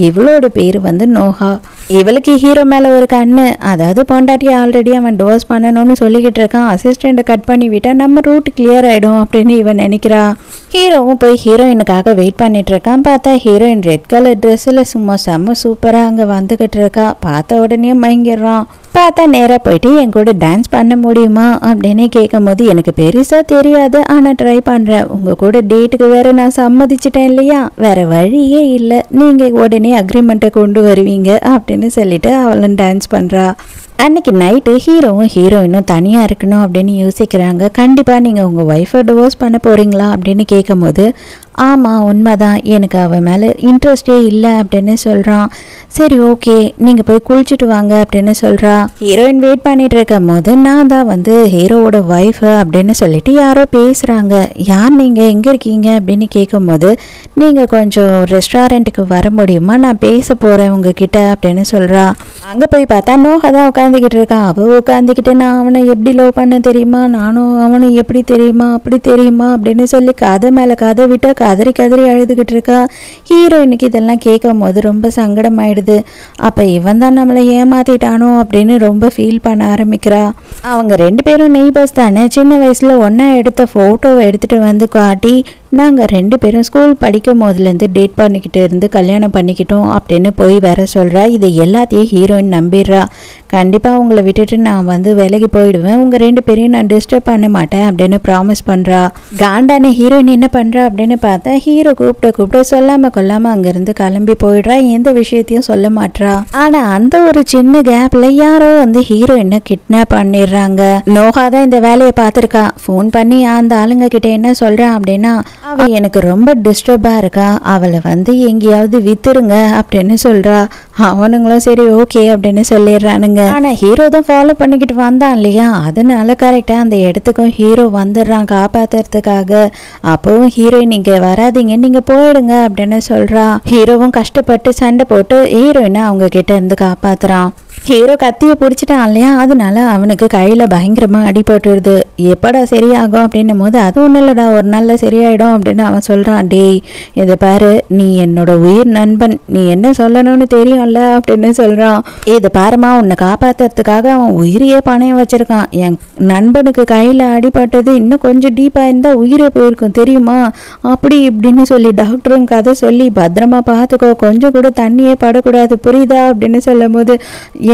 இவளோட பேர் வந்து நோஹா. இவளுக்கு ஹீரோ மேலே ஒரு கண்ணு, அதாவது பொண்டாட்டி ஆல்ரெடி அவன் டிவோர்ஸ் பண்ணணும்னு சொல்லிக்கிட்டு இருக்கான், அசிஸ்டண்ட்டை கட் பண்ணி விட்டா நம்ம ரூட் கிளியர் ஆகிடும் அப்படின்னு இவன் நினைக்கிறா. ஹீரோவும் போய் ஹீரோயினுக்காக வெயிட் பண்ணிட்டு இருக்கான். பார்த்தா ஹீரோயின் ரெட் கலர் ட்ரெஸ்ஸில் சும்மா செம்ம சூப்பராக அங்கே வந்துக்கிட்டு இருக்கா. பார்த்த உடனே மயங்கிடுறான். பார்த்தா நேராக போயிட்டு என் கூட டான்ஸ் பண்ண முடியுமா அப்படின்னு கேட்கும் போது, எனக்கு பெருசாக தெரியாது, ஆனால் ட்ரை பண்ணுறேன், உங்கள் கூட டேட்டுக்கு வேற நான் சம்மதிச்சிட்டேன் இல்லையா, வேற வழியே இல்லை, நீங்கள் உடனே அக்ரிமெண்ட்டை கொண்டு வருவீங்க அப்படின்னு சொல்லிட்டு அவளும் டான்ஸ் பண்ணுறா. அன்னைக்கு நைட்டு ஹீரோவும் ஹீரோயினும் தனியாக இருக்கணும் அப்படின்னு யோசிக்கிறாங்க. கண்டிப்பாக நீங்கள் உங்கள் ஒய்ஃபை டிவோர்ஸ் பண்ண போகிறீங்களா அப்படின்னு கேட்கும் போது, ஆமாம் உண்மைதான், எனக்கு அவன் மேலே இன்ட்ரெஸ்டே இல்லை அப்படின்னு சொல்கிறான். சரி ஓகே, நீங்கள் போய் குளிச்சுட்டு வாங்க அப்படின்னு சொல்கிறா. ஹீரோயின் வெயிட் பண்ணிட்டு இருக்கும் போது, நான் தான் வந்து ஹீரோவோட ஒய்ஃபு அப்படின்னு சொல்லிட்டு யாரோ பேசுகிறாங்க. யார் நீங்கள், எங்கே இருக்கீங்க அப்படின்னு கேட்கும்போது, நீங்கள் கொஞ்சம் ரெஸ்டாரண்ட்டுக்கு வர முடியுமா, நான் பேச போகிறேன் உங்ககிட்ட அப்படின்னு சொல்கிறா. அங்கே போய் பார்த்தா நோஹா தான் உட்காந்துக்கிட்டு இருக்கான். அவள் உட்காந்துக்கிட்டு, நான் அவனை எப்படி லவ் பண்ண தெரியுமா, நானும் அவனும் எப்படி தெரியுமா, அப்படி தெரியுமா அப்படின்னு சொல்லி கதை மேலே கதை விட்டு கதறி அழுதுகிட்டு இருக்கா. ஹீரோயினுக்கு இதெல்லாம் கேட்கும் போது ரொம்ப சங்கடமாயிடுது. அப்போ இவன் தான் நம்மளை ஏமாத்திட்டானோ அப்படின்னு ரொம்ப ஃபீல் பண்ண ஆரம்பிக்கிறா. அவங்க ரெண்டு பேரும் நெய்பர்ஸ் தானே, சின்ன வயசில் ஒன்றா எடுத்த ஃபோட்டோவை எடுத்துகிட்டு வந்து காட்டி, நாங்கள் ரெண்டு பேரும் ஸ்கூல் படிக்கும் போதுலேருந்து டேட் பண்ணிக்கிட்டு இருந்து கல்யாணம் பண்ணிக்கிட்டோம் அப்படின்னு போய் வேற சொல்கிறா. இது எல்லாத்தையும் ஹீரோயின் நம்பிடுறா. கண்டிப்பாக உங்களை விட்டுட்டு நான் வந்து விலகி போயிடுவேன், உங்கள் 2 பேரையும் நான் டிஸ்டர்ப் பண்ண மாட்டேன் அப்படின்னு ப்ராமிஸ் பண்ணுறா. காண்டான ஹீரோயின் என்ன பண்ணுறா அப்படின்னு பார்த்தா ஹீரோ கூப்பிட்டு சொல்லாமல் கொல்லாமல் அங்கேருந்து கிளம்பி போயிடுறா. எந்த விஷயத்தையும் சொல்ல மாட்றா. ஆனால் அந்த ஒரு சின்ன கேப்பில் யாரோ வந்து ஹீரோயினை கிட்னாப் பண்ணிடுறாங்க. நோகா தான் இந்த வேலையை பார்த்துருக்கா. ஃபோன் பண்ணி அந்த ஆளுங்க கிட்ட என்ன சொல்கிறான் அப்படின்னா, அவள் எனக்கு ரொம்ப டிஸ்டர்பாக இருக்கா, அவளை வந்து எங்கேயாவது வித்துருங்க அப்படின்னு சொல்கிறா. அவனுங்களும் சரி ஓகே அப்படின்னு சொல்லிடுறானுங்க. ஆனால் ஹீரோ தான் ஃபாலோ பண்ணிக்கிட்டு வந்தான் இல்லையா, அதனால கரெக்டாக அந்த இடத்துக்கும் ஹீரோ வந்துடுறான் காப்பாத்துறதுக்காக. அப்போவும் ஹீரோயின் நீங்கள் வராதிங்க, நீங்கள் போயிடுங்க அப்படின்னு சொல்கிறா. ஹீரோவும் கஷ்டப்பட்டு சண்டை போட்டு ஹீரோயினை அவங்க கிட்ட இருந்து காப்பாத்துறான். ஹீரோ கத்தியை பிடிச்சிட்டான் இல்லையா, அதனால அவனுக்கு கையில் பயங்கரமாக அடிபட்டுருது. எப்படா சரியாகும் அப்படின்னும் போது அது ஒன்றும் இல்லைடா, ஒரு நாளில் சரியாயிடும் அப்படின்னு அவன் சொல்கிறான். டேய் இதை பாரு, நீ என்னோட உயிர் நண்பன், நீ என்ன சொல்லணும்னு தெரியும்ல அப்படின்னு சொல்கிறான். இதை பாருமா, உன்னை காப்பாற்றுறதுக்காக அவன் உயிரையே பணையம் வச்சிருக்கான். என் நண்பனுக்கு கையில் அடிபட்டது இன்னும் கொஞ்சம் டீப்பாக இருந்தால் உயிரே போயிருக்கும் தெரியுமா, அப்படி இப்படின்னு சொல்லி டாக்டரும் கதை சொல்லி பத்திரமா பார்த்துக்கோ, கொஞ்சம் கூட தண்ணியே படக்கூடாது புரியுதா அப்படின்னு சொல்லும் போது,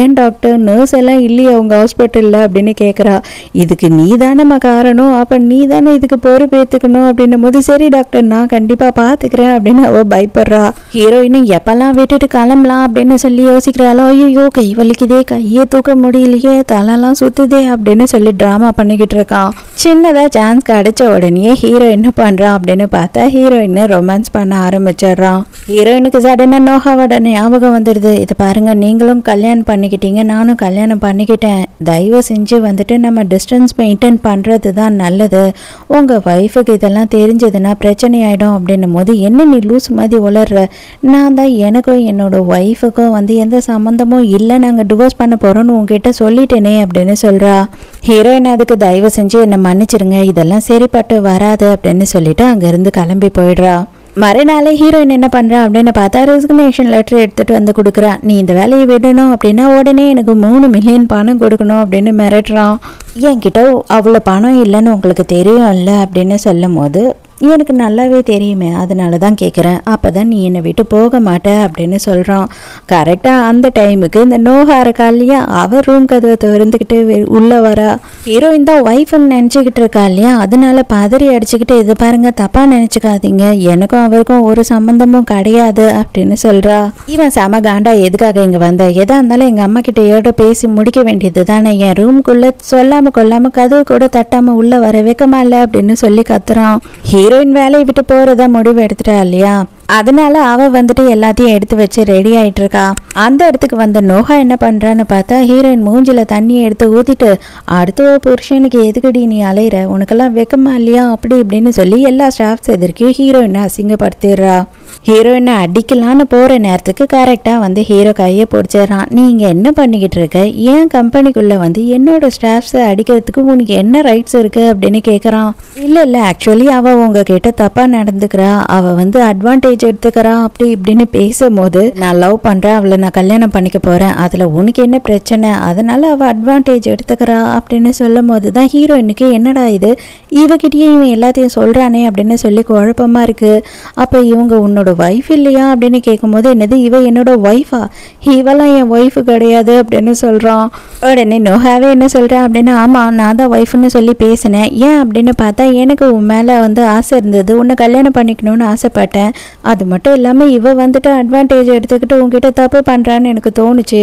ஏன் டாக்டர் நர்ஸ் எல்லாம் இல்லையா உங்கள் ஹாஸ்பிட்டலில் அப்படின்னு கேட்குறா. இதுக்கு நீ தானம்மா காரணம், அப்போ நீ தானே இதுக்கு பொறுப்பேற்றுக்கணும் அப்படின்னும் போது, சரி டாக்டர் நான் கண்டிப்பாக பார்த்துக்கிறேன் அப்படின்னு அவள் பயப்படுறா. ஹீரோயினும் எப்பெல்லாம் விட்டுட்டு கிளம்பலாம் அப்படின்னு சொல்லி யோசிக்கிறாளோ, ஐயோ கை வலிக்குதே, கையே தூக்க முடியலையே, தலைலாம் சுத்துதே அப்படின்னு சொல்லி ட்ராமா பண்ணிக்கிட்டு இருக்கான். சின்னதாக சான்ஸ் கிடைச்ச உடனே ஹீரோ என்ன பண்ணுறான் அப்படின்னு பார்த்தா ஹீரோயினை ரொமான்ஸ் பண்ண ஆரம்பிச்சிடுறான். ஹீரோயினுக்கு சடனாக நோகாவோட ஞாபகம் வந்துடுது. இதை பாருங்க, நீங்களும் கல்யாணம் பண்ணிக்கிட்டீங்க, நானும் கல்யாணம் பண்ணிக்கிட்டேன், தயவு செஞ்சு வந்துட்டு நம்ம டிஸ்டன்ஸ் மெயின்டைன் பண்ணுறது தான் நல்லது. உங்கள் ஒய்ஃபுக்கு இதெல்லாம் தெரிஞ்சதுன்னா பிரச்சனை ஆகிடும் அப்படின்னும் போது, என்ன நீ லூஸ் மாதிரி உளர்ற, நான் தான் எனக்கும் என்னோட ஒய்ஃபுக்கும் வந்து எந்த சம்மந்தமும் இல்லை, நாங்கள் டிவோர்ஸ் பண்ண போகிறோன்னு உங்ககிட்ட சொல்லிட்டேனே அப்படின்னு சொல்கிறா. ஹீரோயின் அதுக்கு தயவு செஞ்சு என்னை மன்னிச்சிருங்க, இதெல்லாம் சரிப்பட்டு வராது அப்படின்னு சொல்லிட்டு அங்கேருந்து கிளம்பி போயிடுறா. மறுநாள் ஹீரோயின் என்ன பண்ணுறா அப்படின்னு பார்த்தா ரெசிக்னேஷன் லெட்டர் எடுத்துகிட்டு வந்து கொடுக்குறா. நீ இந்த வேலையை விடணும் அப்படின்னா உடனே எனக்கு 3 மில்லியன் பணம் கொடுக்கணும் அப்படின்னு மிரட்டுறான். என்கிட்ட அவ்வளோ பணம் இல்லைன்னு உங்களுக்கு தெரியும் இல்லை அப்படின்னு சொல்லும் போது, எனக்கு நல்லாவே தெரியுமே, அதனால தான் கேட்குறேன், அப்போ தான் நீ என்னை விட்டு போக மாட்ட அப்படின்னு சொல்கிறான். கரெக்டாக அந்த டைமுக்கு இந்த நோகா இருக்கா இல்லையா, அவள் ரூம் கதவை திறந்துக்கிட்டு உள்ளே வரா. ஹீரோயின் தான் ஒய்ஃப்னு நினச்சிக்கிட்டு இருக்கா இல்லையா, அதனால பதறி அடிச்சுக்கிட்டு, இது பாருங்க தப்பாக நினச்சிக்காதீங்க, எனக்கும் அவருக்கும் ஒரு சம்மந்தமும் கிடையாது அப்படின்னு சொல்கிறா. இவன் செம காண்டா, எதுக்காக இங்கே வந்த, எதா இருந்தாலும் எங்கள் அம்மா கிட்ட ஏதோ பேசி முடிக்க வேண்டியது தானே, என் ரூம்குள்ளே சொல்லாமல் கொள்ளாமல் கதவு கூட தட்டாமல் உள்ளே வர வைக்கமா இல்லை அப்படின்னு சொல்லி கத்துறான். ஹீரோயின் வேலையை விட்டு போறதா முடிவு எடுத்துட்டா இல்லையா, அதனால அவ வந்துட்டு எல்லாத்தையும் எடுத்து வச்சு ரெடி ஆயிட்டு இருக்கா. அந்த இடத்துக்கு வந்த நோகா என்ன பண்றான்னு பார்த்தா ஹீரோயின் மூஞ்சில தண்ணியை எடுத்து ஊத்திட்டு, அடுத்த புருஷனுக்கு எதுக்கடி நீ அலையிற, உனக்கெல்லாம் வெக்கமா இல்லையா அப்படி இப்படின்னு சொல்லி எல்லா ஸ்டாஃப்ஸ் எதிர்க்கையும் ஹீரோயினை அசிங்கப்படுத்திடுறா. ஹீரோயினை அடிக்கலான்னு போற நேரத்துக்கு கரெக்டா வந்து ஹீரோ கையை பிடிச்சிடறான். நீங்க என்ன பண்ணிக்கிட்டு இருக்க, ஏன் கம்பெனிக்குள்ள வந்து என்னோட ஸ்டாஃப்ஸை அடிக்கிறதுக்கு உனக்கு என்ன ரைட்ஸ் இருக்கு அப்படின்னு கேட்கறான். இல்ல ஆக்சுவலி அவ உங்ககிட்ட தப்பா நடந்துக்கிறா, அவ வந்து அட்வான்டேஜ் எடுத்துக்கிறா அப்படி இப்படின்னு பேசும்போது, நான் லவ் பண்றேன், அவளை நான் கல்யாணம் பண்ணிக்க போறேன், அதுல உனக்கு என்ன பிரச்சனை, அதனால அவ அட்வான்டேஜ் எடுத்துக்கிறா அப்படின்னு சொல்லும் போதுதான் ஹீரோயினுக்கு என்னடா இது, இவகிட்டயே இவன் எல்லாத்தையும் சொல்றானே அப்படின்னு சொல்லி குழப்பமா இருக்கு. அப்ப இவங்க உன்னோட ஒய்ஃப் இல்லையா அப்படின்னு கேட்கும்போது, என்னது இவ என்னோட ஒய்ஃபா, இவெல்லாம் என் ஒய்ஃபு கிடையாது அப்படின்னு சொல்றான். உடனே நோகாவே என்ன சொல்றேன் அப்படின்னா, ஆமா நான் தான் ஒய்ஃப்னு சொல்லி பேசினேன், ஏன் அப்படின்னு பார்த்தா எனக்கு உன் மேல வந்து ஆசை இருந்தது, உன்னை கல்யாணம் பண்ணிக்கணும்னு ஆசைப்பட்டேன், அது மட்டும் இல்லாமல் இவ வந்துட்டு அட்வான்டேஜ் எடுத்துக்கிட்டு உங்ககிட்ட தப்பு பண்ணுறான்னு எனக்கு தோணுச்சு,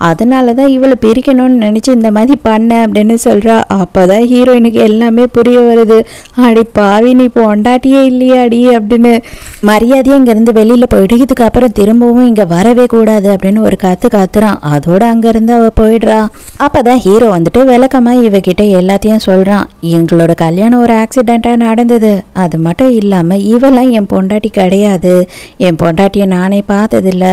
அதனால தான் இவளை பிரிக்கணும்னு நினச்சி இந்த மாதிரி பண்ணேன் அப்படின்னு சொல்கிறா. அப்போ தான் ஹீரோயினுக்கு எல்லாமே புரிய வருது. அடி பாவி நீ பொண்டாட்டியே இல்லையா அடி அப்படின்னு. மரியாதையாக இங்கேருந்து வெளியில் போயிட்டு இதுக்கப்புறம் திரும்பவும் இங்கே வரவே கூடாது அப்படின்னு ஒரு காத்துறான். அதோட அங்கேருந்து அவள் போயிடுறா. அப்போ தான் ஹீரோ வந்துட்டு விளக்கமாக இவகிட்ட எல்லாத்தையும் சொல்கிறான். எங்களோட கல்யாணம் ஒரு ஆக்சிடெண்ட்டாக நடந்தது, அது மட்டும் இல்லாமல் இவெல்லாம் என் பொண்டாட்டி கிடையாது, என் பொண்டாட்டியை நானே பார்த்ததில்ல,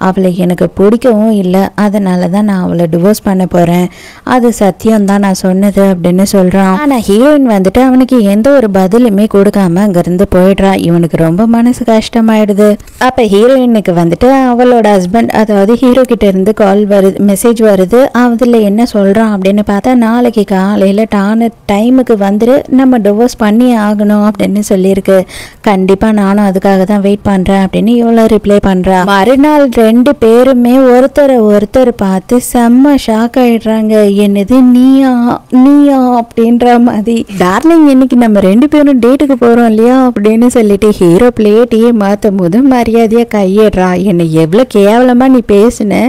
அவளை எனக்கு பிடிக்கவும் இல்லை, அதனால தான் நான் அவளை டிவோர்ஸ் பண்ண போகிறேன், அது சத்தியம்தான் நான் சொன்னது அப்படின்னு சொல்கிறான். ஆனால் ஹீரோயின் வந்துட்டு அவனுக்கு எந்த ஒரு பதிலுமே கொடுக்காம அங்கேருந்து போயிடுறா. இவனுக்கு ரொம்ப மனசு கஷ்டமாயிடுது. அப்போ ஹீரோயினுக்கு வந்துட்டு அவளோட ஹஸ்பண்ட், அதாவது ஹீரோ கிட்ட இருந்து கால் வருது, மெசேஜ் வருது. அதில் என்ன சொல்கிறான் அப்படின்னு பார்த்தா, நாளைக்கு காலையில் டைமுக்கு வந்துட்டு நம்ம டிவோர்ஸ் பண்ணி ஆகணும் அப்படின்னு சொல்லியிருக்கு. கண்டிப்பாக நானும் அதுக்காக தான் வெயிட் பண்ணுறேன் அப்படின்னு இவ்வளோ ரிப்ளை பண்ணுறா. மறுநாள் 2 பேருமே ஒருத்தரை ஒருத்தர் பார்த்து செம்ம ஷாக் ஆயிடுறாங்க. என்னது நீயா நீயா அப்படின்ற மாதிரி. டார்லிங் இன்னைக்கு நம்ம 2 பேரும் டேட்டுக்கு போறோம் இல்லையா அப்படின்னு சொல்லிட்டு ஹீரோ பிளேட்டையே மாற்றும் போது மரியாதையாக கையிடுறா. என்னை எவ்வளோ கேவலமாக நீ பேசுன,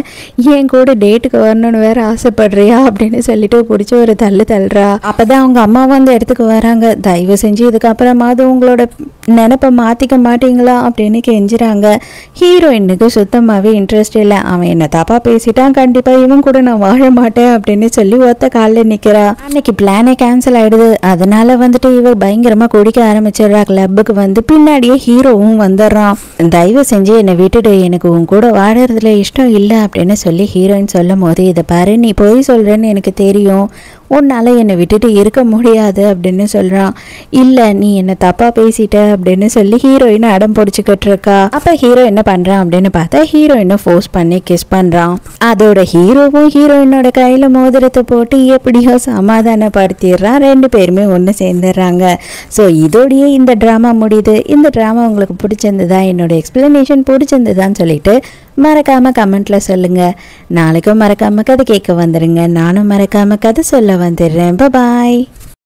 என் கூட டேட்டுக்கு வரணும்னு வேற ஆசைப்படுறியா அப்படின்னு சொல்லிட்டு பிடிச்ச ஒரு தள்ளுறா. அப்பதான் அவங்க அம்மா வந்து இடத்துக்கு வராங்க. தயவு செஞ்சு இதுக்கப்புறமாவது உங்களோட நினைப்பை மாற்றிக்க மாட்டீங்களா அப்படின்னு கெஞ்சுறாங்க. ஹீரோயினுக்கு சுத்தமாகவே இன்ட்ரெஸ்ட் இல்லை. அவன் என்ன தப்பாக பேசிட்டான், கண்டிப்பாக இவன் கூட நான் வாழ மாட்டேன் அப்படின்னு சொல்லி ஒத்த காலில் நிற்கிறா. அன்னைக்கு பிளானே கேன்சல் ஆகிடுது. அதனால வந்துட்டு இவ பயங்கரமாக குடிக்க ஆரம்பிச்சிடுறா. கிளப்புக்கு வந்து பின்னாடியே ஹீரோவும் வந்துடுறான். தயவு செஞ்சு என்னை விட்டுடு, எனக்கு உன் கூட வாழறதுல இஷ்டம் இல்லை அப்படின்னு சொல்லி ஹீரோயின் சொல்லும் போது, இதை பாரு நீ போய் சொல்கிறேன்னு எனக்கு தெரியும், உன்னால் என்னை விட்டுட்டு இருக்க முடியாது அப்படின்னு சொல்கிறான். இல்லை நீ என்னை தப்பாக பேசிட்ட அப்படின்னு சொல்லி ஹீரோயினை அடம் பிடிச்சிக்கிட்டு இருக்கா. அப்போ ஹீரோ என்ன பண்ணுறான் அப்படின்னு பார்த்தா ஹீரோயினை ஃபோர்ஸ் பண்ணி கிஸ் பண்ணுறான். அதோட ஹீரோவும் ஹீரோயினோட கையில் மோதிரத்தை போட்டு எப்படியோ சமாதானப்படுத்திடுறான். 2 பேருமே ஒன்று சேர்ந்துடுறாங்க. ஸோ இதோடையே இந்த ட்ராமா முடியுது. இந்த ட்ராமா உங்களுக்கு பிடிச்சிருந்ததா, என்னோட எக்ஸ்பிளனேஷன் பிடிச்சிருந்ததான்னு சொல்லிட்டு மறக்காமல் கமெண்ட்டில் சொல்லுங்கள். நாளைக்கும் மறக்காமல் கதை கேட்க வந்துடுங்க. நானும் மறக்காமல் கதை சொல்ல வந்துடுறேன். பாய்.